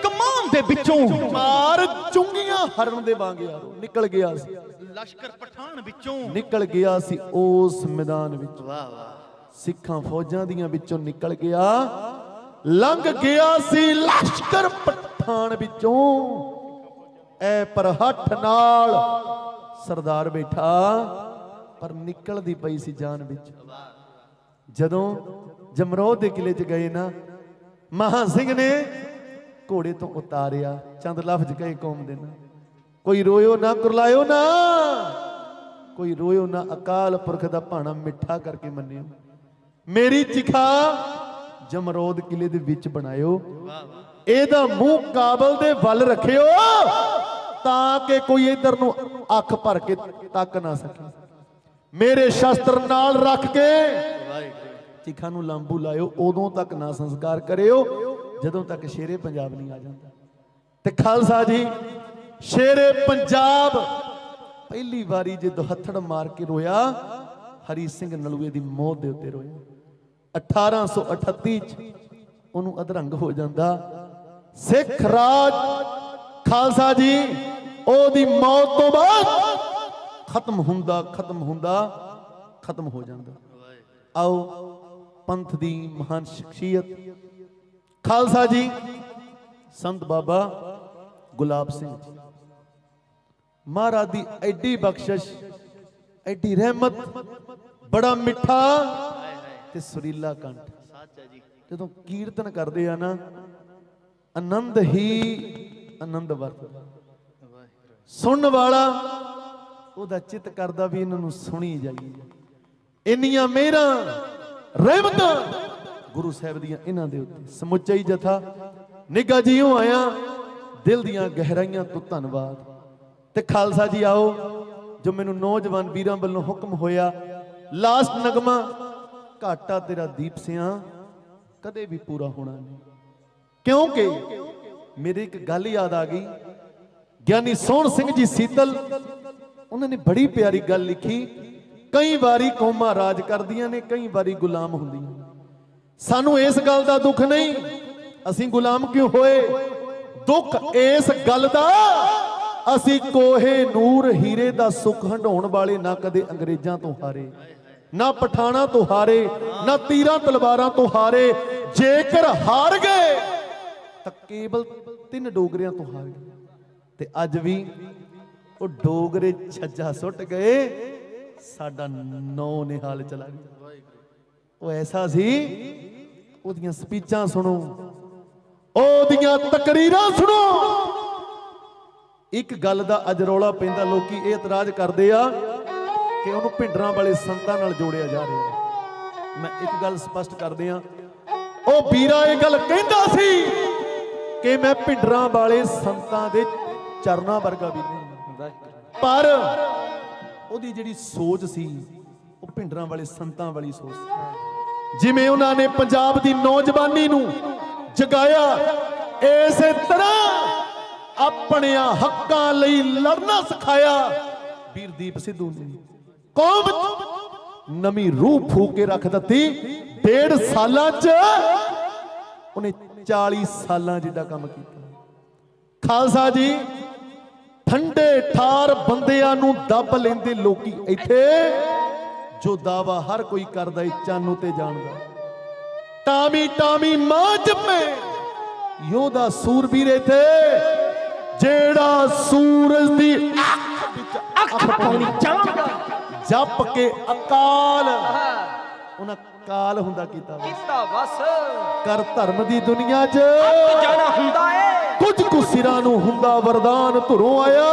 ਕਮਾਨ ਦੇ ਵਿੱਚੋਂ ਮਾਰ ਚੁੰਗੀਆਂ ਹਰਨ ਦੇ ਵਾਂਗ ਯਾਰੋ ਨਿਕਲ ਗਿਆ ਸੀ, ਲਸ਼ਕਰ ਪਠਾਨ ਵਿੱਚੋਂ ਨਿਕਲ ਗਿਆ ਸੀ ਉਸ ਮੈਦਾਨ ਵਿੱਚ। ਵਾਹ ਵਾਹ ਸਿੱਖਾਂ ਫੌਜਾਂ ਦੀਆਂ ਵਿੱਚੋਂ ਨਿਕਲ ਗਿਆ, ਲੰਘ ਗਿਆ ਸੀ ਲਸ਼ਕਰ ਪਠਾਨ ਵਿੱਚੋਂ। ਐ ਪਰ ਹੱਠ ਨਾਲ ਸਰਦਾਰ ਬੈਠਾ ਪਰ ਨਿਕਲਦੀ ਪਈ ਸੀ ਜਾਨ ਵਿੱਚ। ਜਦੋਂ ਜਮਰੌਦ ਦੇ ਕਿਲੇ 'ਚ ਗਏ ਨਾ, ਮਹਾਂ ਸਿੰਘ ਨੇ ਘੋੜੇ ਤੋਂ ਉਤਾਰਿਆ, ਚੰਦ ਲਫ਼ਜ਼ ਕਹੇ ਕੌਮ ਦੇ ਨਾ, ਕੋਈ ਰੋਇਓ ਨਾ ਕੁਰਲਾਇਓ ਨਾ, ਕੋਈ ਰੋਇਓ ਨਾ, ਅਕਾਲ ਪੁਰਖ ਦਾ ਭਾਣਾ ਮਿੱਠਾ ਕਰਕੇ ਮੰਨਿਓ, ਮੇਰੀ ਚਿਖਾ ਜਮਰੌਦ ਕਿਲੇ ਦੇ ਵਿੱਚ ਬਣਾਇਓ, ਇਹਦਾ ਮੂੰਹ ਕਾਬਲ ਦੇ ਵੱਲ ਰੱਖਿਓ ਤਾਂ ਕਿ ਕੋਈ ਇਧਰ ਨੂੰ ਅੱਖ ਭਰ ਕੇ ਤੱਕ ਨਾ ਸਕੇ। ਮੇਰੇ ਸ਼ਸਤਰ ਨਾਲ ਰੱਖ ਕੇ ਚਿਖਾ ਨੂੰ ਲਾਂਬੂ ਲਾਇਓ, ਉਦੋਂ ਤੱਕ ਨਾ ਸੰਸਕਾਰ ਕਰਿਓ ਜਦੋਂ ਤੱਕ ਸ਼ੇਰੇ ਪੰਜਾਬ ਨਹੀਂ ਆ ਜਾਂਦਾ। ਤੇ ਖਾਲਸਾ ਜੀ ਸ਼ੇਰੇ ਪੰਜਾਬ ਪਹਿਲੀ ਵਾਰੀ ਜੇ ਦੁਹੱਥੜ ਮਾਰ ਕੇ ਰੋਇਆ, ਹਰੀ ਸਿੰਘ ਨਲੂਏ ਦੀ ਮੌਤ ਦੇ ਉੱਤੇ ਰੋਇਆ। 1838 ਚ ਉਹਨੂੰ ਅਧਰੰਗ ਹੋ ਜਾਂਦਾ। ਸਿੱਖ ਰਾਜ ਖਾਲਸਾ ਜੀ ਉਹਦੀ ਮੌਤ ਤੋਂ ਬਾਅਦ ਖਤਮ ਹੁੰਦਾ ਖਤਮ ਹੋ ਜਾਂਦਾ। ਆਓ ਪੰਥ ਦੀ ਮਹਾਨ ਸ਼ਖਸੀਅਤ ਖਾਲਸਾ ਜੀ ਸੰਤ ਬਾਬਾ ਗੁਲਾਬ ਸਿੰਘ ਜੀ, ਮਹਾਰਾਜ ਦੀ ਐਡੀ ਬਖਸ਼ਿਸ਼, ਐਡੀ ਰਹਿਮਤ, ਬੜਾ ਮਿੱਠਾ ਤੇ ਸੁਰੀਲਾ ਕੰਠ। ਜਦੋਂ ਕੀਰਤਨ ਕਰਦੇ ਆ ਨਾ, ਆਨੰਦ ਹੀ ਆਨੰਦ ਵਰਤਦਾ। ਸੁਣਨ ਵਾਲਾ ਉਹਦਾ ਚਿੱਤ ਕਰਦਾ ਵੀ ਇਹਨਾਂ ਨੂੰ ਸੁਣੀ ਜਾਈਏ। ਇੰਨੀਆਂ ਮਿਹਰਾਂ ਰਹਿਮਤਾਂ ਗੁਰੂ ਸਾਹਿਬ ਦੀਆਂ ਇਹਨਾਂ ਦੇ ਉੱਤੇ। ਸਮੁੱਚਾ ਹੀ ਜਥਾ ਨਿੱਘਾ ਜੀਓ ਆਇਆ, ਦਿਲ ਦੀਆਂ ਗਹਿਰਾਈਆਂ ਤੋਂ ਧੰਨਵਾਦ। ਤੇ ਖਾਲਸਾ ਜੀ ਆਓ, ਜੋ ਮੈਨੂੰ ਨੌਜਵਾਨ ਵੀਰਾਂ ਵੱਲੋਂ ਹੁਕਮ ਹੋਇਆ, ਲਾਸਟ ਨਗਮਾ, ਘਾਟਾ ਤੇਰਾ ਦੀਪ ਸਿਆਂ ਕਦੇ ਵੀ ਪੂਰਾ ਹੋਣਾ ਨਹੀਂ। ਕਿਉਂਕਿ ਮੇਰੀ ਇੱਕ ਗੱਲ ਯਾਦ ਆ ਗਈ, ਗਿਆਨੀ ਸੋਹਣ ਸਿੰਘ ਜੀ ਸੀਤਲ ਉਹਨਾਂ ਨੇ ਬੜੀ ਪਿਆਰੀ ਗੱਲ ਲਿਖੀ। ਕਈ ਵਾਰੀ ਕੌਮਾਂ ਰਾਜ ਕਰਦੀਆਂ ਨੇ, ਕਈ ਵਾਰੀ ਗੁਲਾਮ ਹੁੰਦੀਆਂ। ਸਾਨੂੰ ਇਸ ਗੱਲ ਦਾ ਦੁੱਖ ਨਹੀਂ ਅਸੀਂ ਗੁਲਾਮ ਕਿਉਂ ਹੋਏ, ਦੁੱਖ ਇਸ ਗੱਲ ਦਾ ਅਸੀਂ ਕੋਹੇ ਨੂਰ ਹੀਰੇ ਦਾ ਸੁੱਖ ਹੰਢਾਉਣ ਵਾਲੇ ਨਾ ਕਦੇ ਅੰਗਰੇਜ਼ਾਂ ਤੋਂ ਹਾਰੇ, ਨਾ ਪਠਾਣਾ ਤੋਂ ਹਾਰੇ, ਨਾ ਤੀਰਾਂ ਤਲਵਾਰਾਂ ਤੋਂ ਹਾਰੇ। ਜੇਕਰ ਹਾਰ ਗਏ ਤਾਂ ਕੇਵਲ 3 ਡੋਗਰਿਆਂ ਤੋਂ ਹਾਰ ਗਏ। ਤੇ ਅੱਜ ਵੀ ਉਹ ਡੋਗਰੇ ਛੱਜਾ ਸੁੱਟ ਗਏ, ਸਾਡਾ ਨੌ ਨਿਹਾਲ ਚਲਾ ਗਿਆ। ਉਹ ਐਸਾ ਸੀ, ਉਹਦੀਆਂ ਸਪੀਚਾਂ ਸੁਣੋ, ਉਹਦੀਆਂ ਤਕਰੀਰਾਂ ਸੁਣੋ। ਇੱਕ ਗੱਲ ਦਾ ਅੱਜ ਰੌਲਾ ਪੈਂਦਾ, ਲੋਕੀ ਇਹ ਇਤਰਾਜ਼ ਕਰਦੇ ਆ ਕਿ ਉਹਨੂੰ ਭਿੰਡਰਾਂ ਵਾਲੇ ਸੰਤਾਂ ਨਾਲ ਜੋੜਿਆ ਜਾ ਰਿਹਾ। ਮੈਂ ਇੱਕ ਗੱਲ ਸਪਸ਼ਟ ਕਰਦੇ ਆ, ਉਹ ਵੀਰਾ ਇਹ ਗੱਲ ਕਹਿੰਦਾ ਸੀ ਕਿ ਮੈਂ ਭਿੰਡਰਾਂ ਵਾਲੇ ਸੰਤਾਂ ਦੇ ਚਰਨਾਂ ਵਰਗਾ ਵੀ ਨਹੀਂ, ਪਰ ਉਹਦੀ ਜਿਹੜੀ ਸੋਚ ਸੀ ਉਹ ਭਿੰਡਰਾਂ ਵਾਲੇ ਸੰਤਾਂ ਵਾਲੀ ਸੋਚ ਸੀ। ਜਿਵੇਂ ਉਹਨਾਂ ਨੇ ਪੰਜਾਬ ਦੀ ਨੌਜਵਾਨੀ ਨੂੰ ਜਗਾਇਆ, ਇਸੇ ਤਰ੍ਹਾਂ ਆਪਣਿਆਂ ਹੱਕਾਂ ਲਈ ਲੜਨਾ ਸਿਖਾਇਆ। ਵੀਰ ਦੀਪ ਸਿੱਧੂ ਨੇ ਕੌਮ ਵਿੱਚ ਨਵੀਂ ਰੂਹ ਫੂਕ ਕੇ ਰੱਖ ਦਿੱਤੀ। 1.5 ਸਾਲਾਂ 'ਚ ਉਹਨੇ 40 ਸਾਲਾਂ ਜਿੱਡਾ ਕੰਮ ਕੀਤਾ। ਖਾਲਸਾ ਜੀ ਠੰਡੇ ਠਾਰ ਬੰਦਿਆਂ ਨੂੰ ਦੱਬ ਲੈਂਦੇ ਲੋਕੀ ਇੱਥੇ, ਜੋ ਦਾਵਾ ਹਰ ਕੋਈ ਕਰਦਾ ਏ ਚਾਨੂ ਤੇ ਜਾਣਦਾ। ਟਾਮੀ ਟਾਮੀ ਮਾਂ ਜੰਮੇ ਯੋਧਾ ਸੂਰਬੀਰ ਇੱਥੇ, ਜਿਹੜਾ ਸੂਰਜ ਦੀ ਅੱਖ ਪਾਉਣੀ ਚਾਹੁੰਦਾ, ਜਪ ਕੇ ਅਕਾਲ ਉਹਨਾਂ ਕਾਲ ਹੁੰਦਾ ਕੀਤਾ ਬਸ ਕਰ ਧਰਮ ਦੀ ਦੁਨੀਆ 'ਚ ਜਾਣਾ ਹੁੰਦਾ ਏ। ਕੁਝ ਕੁ ਸਿਰਾਂ ਨੂੰ ਹੁੰਦਾ ਵਰਦਾਨ ਧੁਰੋਂ ਆਇਆ,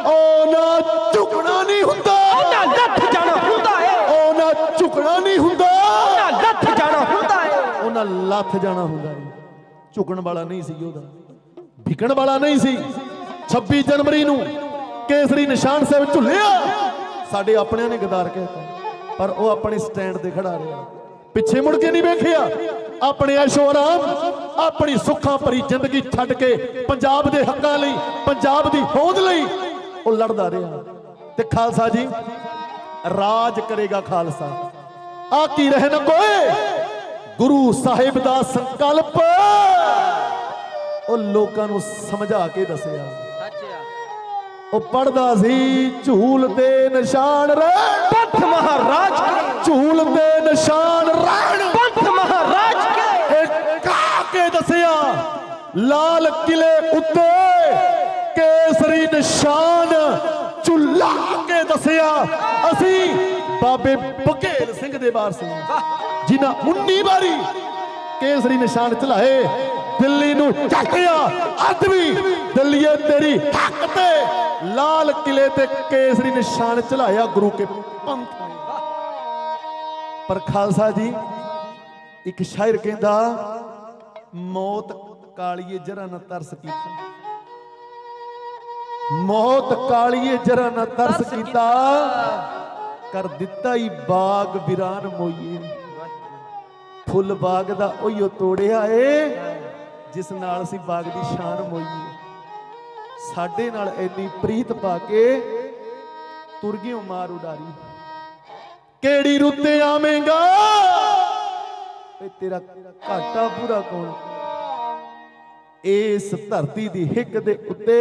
ਉਹ ਨਾ ਝੁਕਣਾ ਨਹੀਂ ਹੁੰਦਾ, ਉਹਨਾਂ ਲੱਥ ਜਾਣਾ ਹੁੰਦਾ ਏ। ਉਹ ਨਾ ਝੁਕਣਾ ਨਹੀਂ ਹੁੰਦਾ, ਉਹਨਾਂ ਲੱਥ ਜਾਣਾ ਹੁੰਦਾ ਏ। ਉਹਨਾਂ ਲੱਥ ਜਾਣਾ ਹੁੰਦਾ ਏ। ਝੁਕਣ ਵਾਲਾ ਨਹੀਂ ਸੀ ਉਹਦਾ, ਵਿਕਣ ਵਾਲਾ ਨਹੀਂ ਸੀ। 26 ਜਨਵਰੀ ਨੂੰ ਕੇਸਰੀ ਨਿਸ਼ਾਨ ਸਾਹਿਬ ਝੁੱਲਿਆ, ਸਾਡੇ ਆਪਣਿਆਂ ਨੇ ਗਦਾਰ ਕਹਿਤਾ, ਪਰ ਉਹ ਆਪਣੇ ਸਟੈਂਡ ਤੇ ਖੜਾ ਰਿਹਾ, ਪਿੱਛੇ ਮੁੜ ਕੇ ਨਹੀਂ ਵੇਖਿਆ। ਆਪਣੇ ਐਸ਼ੋ ਆਰਾਮ, ਆਪਣੀ ਸੁੱਖਾਂ ਭਰੀ ਜ਼ਿੰਦਗੀ ਛੱਡ ਕੇ ਪੰਜਾਬ ਦੇ ਹੱਕਾਂ ਲਈ, ਪੰਜਾਬ ਦੀ ਹੋਂਦ ਲਈ ਉਹ ਲੜਦਾ ਰਿਹਾ। ਤੇ ਖਾਲਸਾ ਜੀ ਰਾਜ ਕਰੇਗਾ ਖਾਲਸਾ, ਆ ਕੀ ਰਹਿ ਨਾ ਕੋਏ। ਗੁਰੂ ਸਾਹਿਬ ਦਾ ਸੰਕਲਪ ਉਹ ਲੋਕਾਂ ਨੂੰ ਸਮਝਾ ਕੇ ਦੱਸਿਆ। ਉਹ ਪੜਦਾ ਸੀ ਝੂਲ ਤੇ ਨਿਸ਼ਾਨ ਰਹਿਣ, ਪੰਥ ਮਹਾਰਾਜ ਕੇ, ਝੂਲ ਤੇ ਨਿਸ਼ਾਨ ਰਹਿਣ, ਪੰਥ ਮਹਾਰਾਜ ਕੇ। ਇਹ ਕਾ ਕੇ ਦੱਸਿਆ ਲਾਲ ਕਿਲੇ ਉੱਤੇ ਕੇਸਰੀ ਨਿਸ਼ਾਨ ਝੁਲਾ ਕੇ ਦੱਸਿਆ। ਅਸੀਂ ਬਾਬੇ ਬਘੇਲ ਸਿੰਘ ਦੇ ਵਾਰਸ ਹਾਂ, ਜਿਨ੍ਹਾਂ 19 ਵਾਰੀ ਕੇਸਰੀ ਨਿਸ਼ਾਨ ਝਲਾਏ, ਦਿੱਲੀ ਨੂੰ ਚੱਕਿਆ। ਅੱਜ ਵੀ ਦਿੱਲੀਏ ਤੇਰੀ ਹੱਕ ਤੇ ਲਾਲ ਕਿਲੇ ਤੇ ਕੇਸਰੀ ਨਿਸ਼ਾਨ ਝਲਾਇਆ ਗੁਰੂ ਕੇ ਪੰਥ ਨੇ। ਪਰ ਖਾਲਸਾ ਜੀ ਇੱਕ ਸ਼ਾਇਰ ਕਹਿੰਦਾ, ਮੌਤ ਕਾਲੀਏ ਜਰਾ ਨਾ ਤਰਸ ਕੀਤਾ, ਮੌਤ ਕਾਲੀਏ ਜਰਾ ਨਾ ਤਰਸ ਕੀਤਾ, ਕਰ ਦਿੱਤਾ ਹੀ ਬਾਗ ਵੀਰਾਨ ਮੋਈਏ। ਫੁੱਲ ਬਾਗ ਦਾ ਉਹੀਓ ਤੋੜਿਆ ਏ ਜਿਸ ਨਾਲ ਅਸੀਂ ਬਾਗ ਦੀ ਸ਼ਾਨ ਮੋਈਏ। ਸਾਡੇ ਨਾਲ ਇੰਨੀ ਪ੍ਰੀਤ ਪਾ ਕੇ ਤੁਰ ਗਿਓ ਮਾਰ ਉਡਾਰੀ, ਕਿਹੜੀ ਰੁੱਤੇ ਆਵੇਂਗਾ ਏ ਤੇਰਾ ਘਾਟਾ ਪੂਰਾ ਕੌਣ। ਇਸ ਧਰਤੀ ਦੀ ਹਿੱਕ ਦੇ ਉੱਤੇ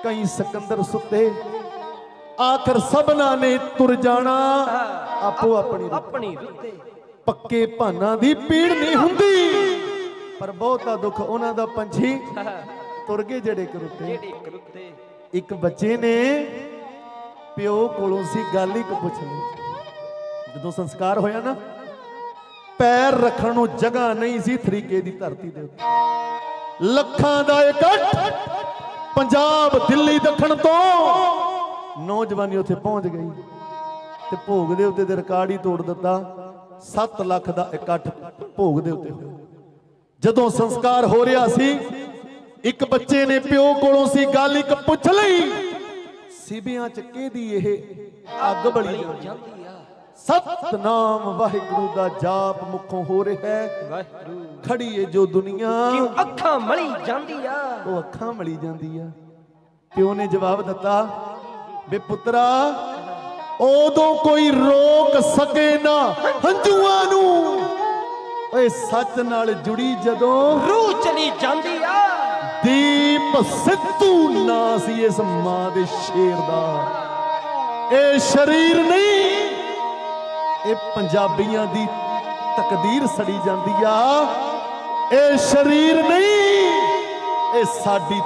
ਕਈ ਸਿਕੰਦਰ ਸੁੱਤੇ, ਆਖਰ ਸਭਨਾ ਨੇ ਤੁਰ ਜਾਣਾ ਆਪੋ ਆਪਣੀ ਰੁੱਤੇ। ਪੱਕੇ ਭਾਨਾਂ ਦੀ ਪੀੜ ਨਹੀਂ ਹੁੰਦੀ, ਪਰ ਬਹੁਤਾ ਦੁੱਖ ਉਹਨਾਂ ਦਾ ਪੰਛੀ ਤੁਰ ਗਏ ਜਿਹੜੇ ਕਰੁੱਤੇ। ਇੱਕ ਬੱਚੇ ਨੇ ਪਿਓ ਕੋਲੋਂ ਸੀ ਗੱਲ ਇੱਕ ਪੁੱਛ ਲਈ। ਜਦੋਂ ਸੰਸਕਾਰ ਹੋਇਆ ਨਾ, ਪੈਰ ਰੱਖਣ ਨੂੰ ਜਗ੍ਹਾ ਨਹੀਂ ਸੀ ਤਰੀਕੇ ਦੀ ਧਰਤੀ ਦੇ ਉੱਤੇ। ਲੱਖਾਂ ਦਾ ਇਕੱਠ ਪੰਜਾਬ ਦਿੱਲੀ ਦੱਖਣ ਤੋਂ ਨੌਜਵਾਨੀ ਉੱਥੇ ਪਹੁੰਚ ਗਈ ਤੇ ਭੋਗ ਦੇ ਉੱਤੇ ਦੇ ਰਿਕਾਰਡ ਹੀ ਤੋੜ ਦਿੱਤਾ। 7 ਲੱਖ ਦਾ ਇਕੱਠ ਭੋਗ ਦੇ ਉੱਤੇ ਹੋਇਆ। ਜਦੋਂ ਸੰਸਕਾਰ ਹੋ ਰਿਹਾ ਸੀ, ਇੱਕ ਬੱਚੇ ਨੇ ਪਿਓ ਕੋਲੋਂ ਸੀ ਗੱਲ ਇੱਕ ਪੁੱਛ ਲਈ, ਸਿਵਿਆਂ ਚ ਕਿਹਦੀ ਇਹ ਅੱਗ ਬਲੀ ਜਾਂਦੀ ਆ। सतनाम वाहिगुरु दा जाप मुखों हो रहा है। ਵਾਹਿਗੁਰੂ खड़ी है जो दुनिया ਕਿਉਂ ਅੱਖਾਂ ਮਲੀ ਜਾਂਦੀ ਆ वो अखां मली जाती है। प्यो ने जवाब दिता बे पुत्रा उदों कोई रोक सके ना हंझुआं नू ओए सच नाल जुड़ी जदों ਰੂਹ ਚਲੀ ਜਾਂਦੀ ਆ दीप सिद्धू ना सी इस मां दे शेर दा। ए शरीर नहीं ए पंजाबियां दी तकदीर सड़ी जांदी आ। ए शरीर नहीं ए साडी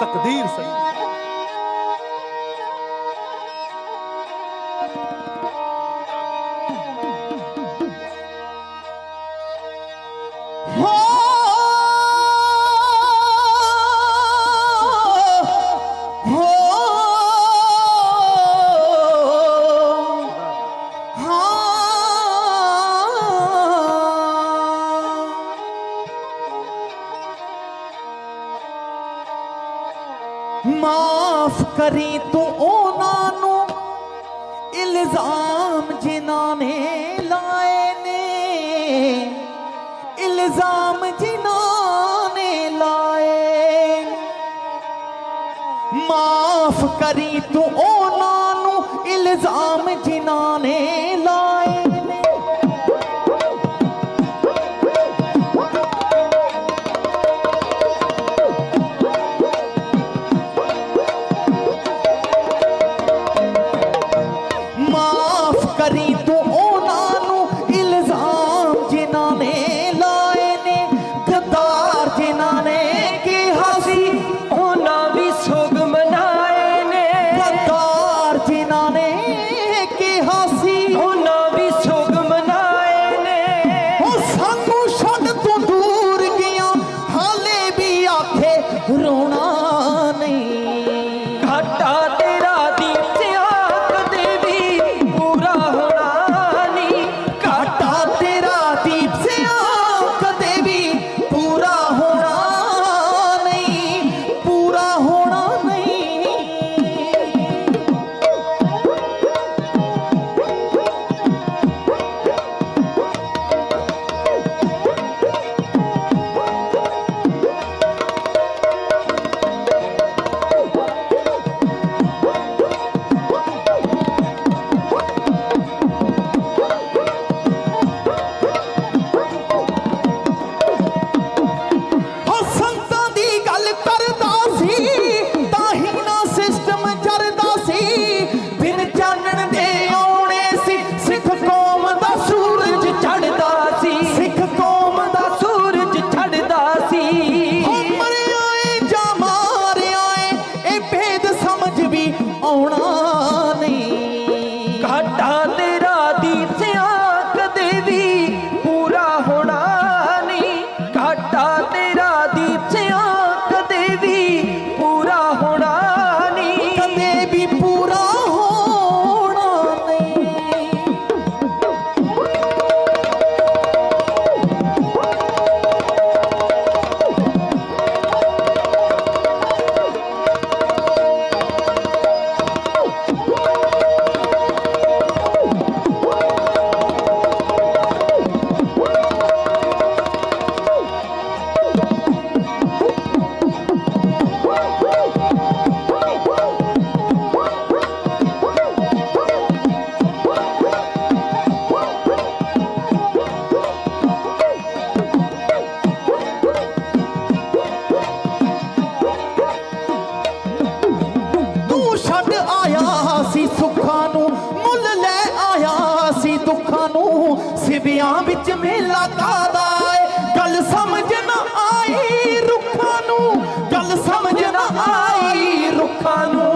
तकदीर सड़ी। माफ करी तू उन्हां नू इल्जाम जिन्हां ने लाए ने, इल्जाम जिन्हां ने लाए। माफ करी तू उन्हां नू इल्जाम जिन्हां ने लाए ने। करी तू उन्हां नू इल्जाम जिन्हां ने लाए ने, गद्दार जिन्हां ने कहा सी ਉਹਨਾਂ ਵੀ ਸੋਗ ਮਨਾਏ ਨੇ गद्दार जिन्हां ने कहा सी ਉਹਨਾਂ ਵੀ ਸੋਗ ਮਨਾਏ ਨੇ ओ सानू छड्ड तू दूर गया हाले भी आखे रोना नहीं। ਘਾਟਾ ਤੇਰਾ ਦੀਪ ਸਿਆ ਕਦੇ ਵੀ ਪੂਰਾ ਹੋਣਾ ਨਹੀਂ घाटा तेरा दीप से कदे भी पूरा होना नहीं, पूरा होना नहीं। ਉਹ ਸੰਤਾਂ ਦੀ ਗੱਲ ਕਰਦਾ ਸੀ ਤਾਂ ਹੀ ਨਾ ਸਿਸਟਮ ਜਰਦਾ ਸੀ। ਦਿਨ ਚਾਨਣ ਦੇ ਆਉਣੇ ਸੀ ਸਿੱਖ ਕੌਮ ਦਾ ਸੂਰਜ ਚੜਦਾ ਸੀ ਸਿੱਖ ਕੌਮ ਦਾ ਸੂਰਜ ਛੱਡਦਾ ਸੀ ਮਰਿਆ ਏ ਜਾਂ ਮਾਰਿਆ ਏ ਇਹ ਭੇਦ ਸਮਝ ਵੀ ਆਉਣਾ ਨਹੀਂ। ਘਾਟਾ ਤੇਰਾ ਦੀਪ ਸਿਆ ਕਦੇ ਵੀ ਪੂਰਾ ਹੋਣਾ ਨਹੀਂ ਘਾਟਾ ਤੇਰਾ ਦੀਪ ਸਿਆ ਕਦੇ ਵੀ ਪੂਰਾ ਹੋਣਾ ਨਹੀਂ ਕਦੇ ਵੀ ਪੂਰਾ ਹੋਣਾ ਨਹੀਂ। ਤੂੰ ਛੱਡ ਆਇਆ ਸੀ ਸੁੱਖਾਂ ਨੂੰ ਮੁੱਲ ਲੈ ਆਇਆ ਸੀ ਦੁੱਖਾਂ ਨੂੰ। ਸਿਵਿਆਂ ਵਿੱਚ ਮੇਲਾ ਕਾਦਾ ਏ ਗੱਲ ਸਮਝ ਨਾ ਆਈ ਰੁੱਖਾਂ ਨੂੰ, ਗੱਲ ਸਮਝ ਨਾ ਆਈ ਰੁੱਖਾਂ ਨੂੰ।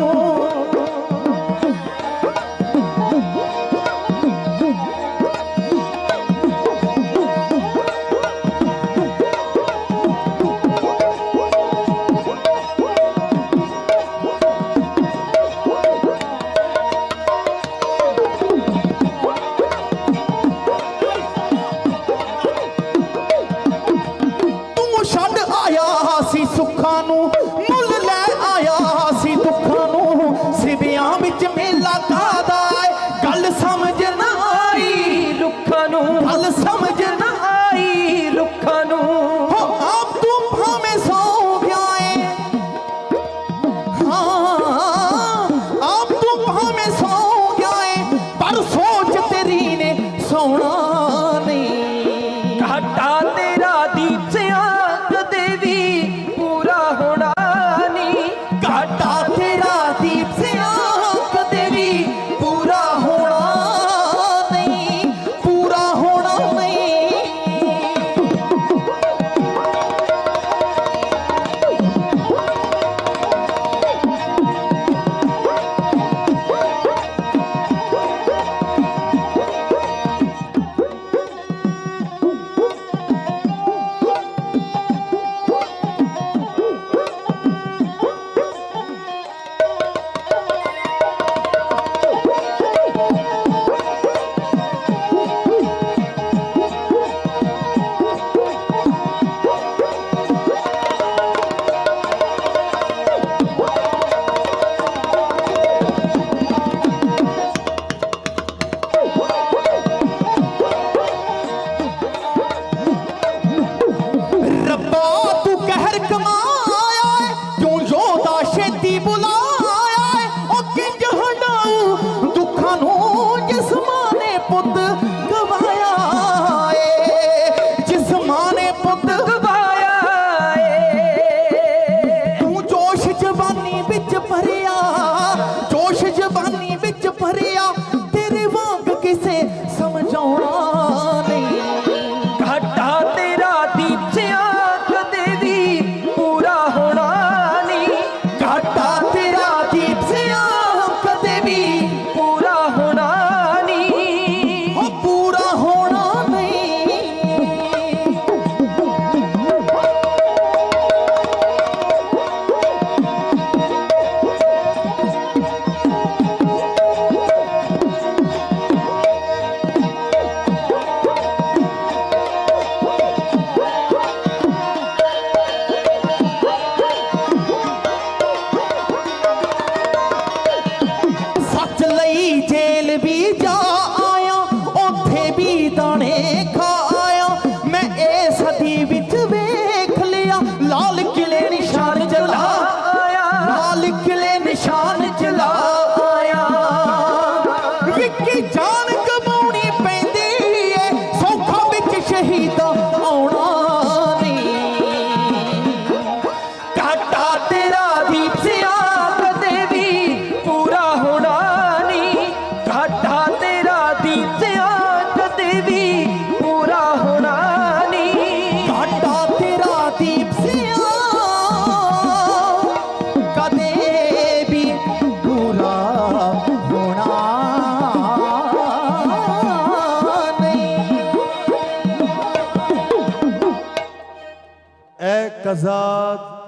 कज़ा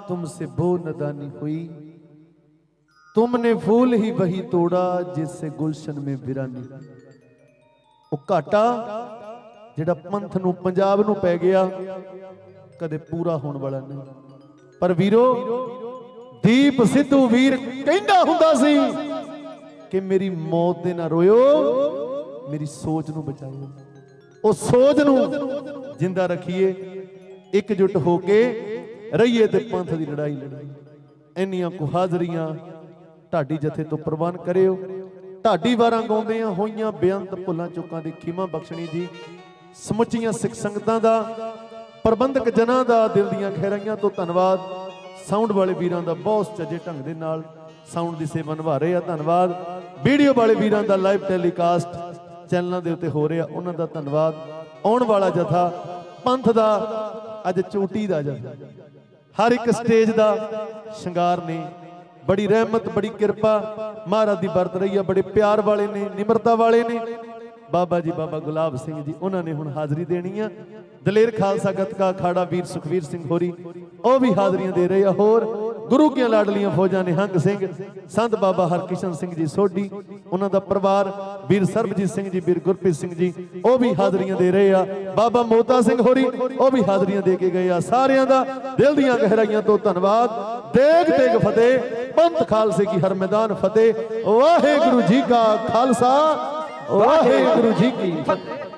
तुमसे वो नदानी हुई, तुमने फूल ही वही तोड़ा जिससे गुलशन में वीरानी। ਉਹ ਘਾਟਾ ਜਿਹੜਾ ਪੰਥ ਨੂੰ ਪੰਜਾਬ ਨੂੰ ਪੈ ਗਿਆ ਕਦੇ ਪੂਰਾ ਹੋਣ ਵਾਲਾ ਨਹੀਂ। ਪਰ ਵੀਰੋ ਦੀਪ ਸਿੱਧੂ ਵੀਰ ਕਹਿੰਦਾ ਹੁੰਦਾ ਸੀ ਕਿ ਮੇਰੀ ਮੌਤ ਦੇ ਨਾ ਰੋਇਓ, ਮੇਰੀ ਸੋਚ ਨੂੰ ਬਚਾਇਓ। ਉਹ ਸੋਚ ਨੂੰ ਜਿੰਦਾ ਰੱਖੀਏ, ਇਕਜੁੱਟ ਹੋ ਕੇ ਰਹੀਏ ਤੇ ਪੰਥ ਦੀ ਲੜਾਈ ਲੜੀਏ। ਇੰਨੀਆਂ ਕੁ ਹਾਜ਼ਰੀਆਂ ਢਾਡੀ ਜਥੇ ਤੋਂ ਪ੍ਰਵਾਨ ਕਰਿਓ। ਢਾਡੀ ਵਾਰਾਂ ਗਾਉਂਦਿਆਂ ਹੋਈਆਂ ਬੇਅੰਤ ਭੁੱਲਾਂ ਚੁੱਕਾਂ ਦੀ ਖਿਮਾ ਬਖਸ਼ਣੀ ਜੀ। ਸਮੁੱਚੀਆਂ ਸਿੱਖ ਸੰਗਤਾਂ ਦਾ, ਪ੍ਰਬੰਧਕ ਜਨਾਂ ਦਾ ਦਿਲ ਦੀਆਂ ਗਹਿਰਾਈਆਂ ਤੋਂ ਧੰਨਵਾਦ। ਸਾਊਂਡ ਵਾਲੇ ਵੀਰਾਂ ਦਾ ਬਹੁਤ ਚੱਜੇ ਢੰਗ ਦੇ ਨਾਲ ਸਾਊਂਡ ਦੀ ਸੇਵਾ ਨਿਭਾ ਰਹੇ ਆ, ਧੰਨਵਾਦ। ਵੀਡੀਓ ਵਾਲੇ ਵੀਰਾਂ ਦਾ ਲਾਈਵ ਟੈਲੀਕਾਸਟ ਚੈਨਲਾਂ ਦੇ ਉੱਤੇ ਹੋ ਰਿਹਾ, ਉਹਨਾਂ ਦਾ ਧੰਨਵਾਦ। ਆਉਣ ਵਾਲਾ ਜਥਾ ਪੰਥ ਦਾ ਅੱਜ ਚੋਟੀ ਦਾ ਜਥਾ, ਹਰ ਇੱਕ ਸਟੇਜ ਦਾ ਸ਼ਿੰਗਾਰ ਨੇ। बड़ी रहमत बड़ी किरपा महाराज दी बरत रही है। बड़े प्यार वाले ने, निमरता वाले ने। बाबा जी बाबा गुलाब सिंह जी उन्होंने हुण हाज़री देनी है। दलेर खालसा गतका अखाड़ा वीर सुखवीर सिंह होरी ਉਹ भी हाज़रियां दे रहे हैं। होर गुरु ਦੀਆਂ लाडलियां फौजां ने हंग सिंह, संत बाबा हरकिशन सिंह जी सोढी, उन्हों का परिवार वीर सरबजीत सिंह जी, वीर गुरप्रीत सिंह जी वो भी हाज़रियां दे रहे हैं। बाबा मोता सिंह होरी वो भी हाज़रियां दे के गए आ। सारियां दा दिल दीयां गहराइयां तो धन्नवाद। देग तेग फतेह, पंथ खालसे की हर मैदान फतेह। वाहेगुरु जी का खालसा, वाहेगुरु जी की फतेह।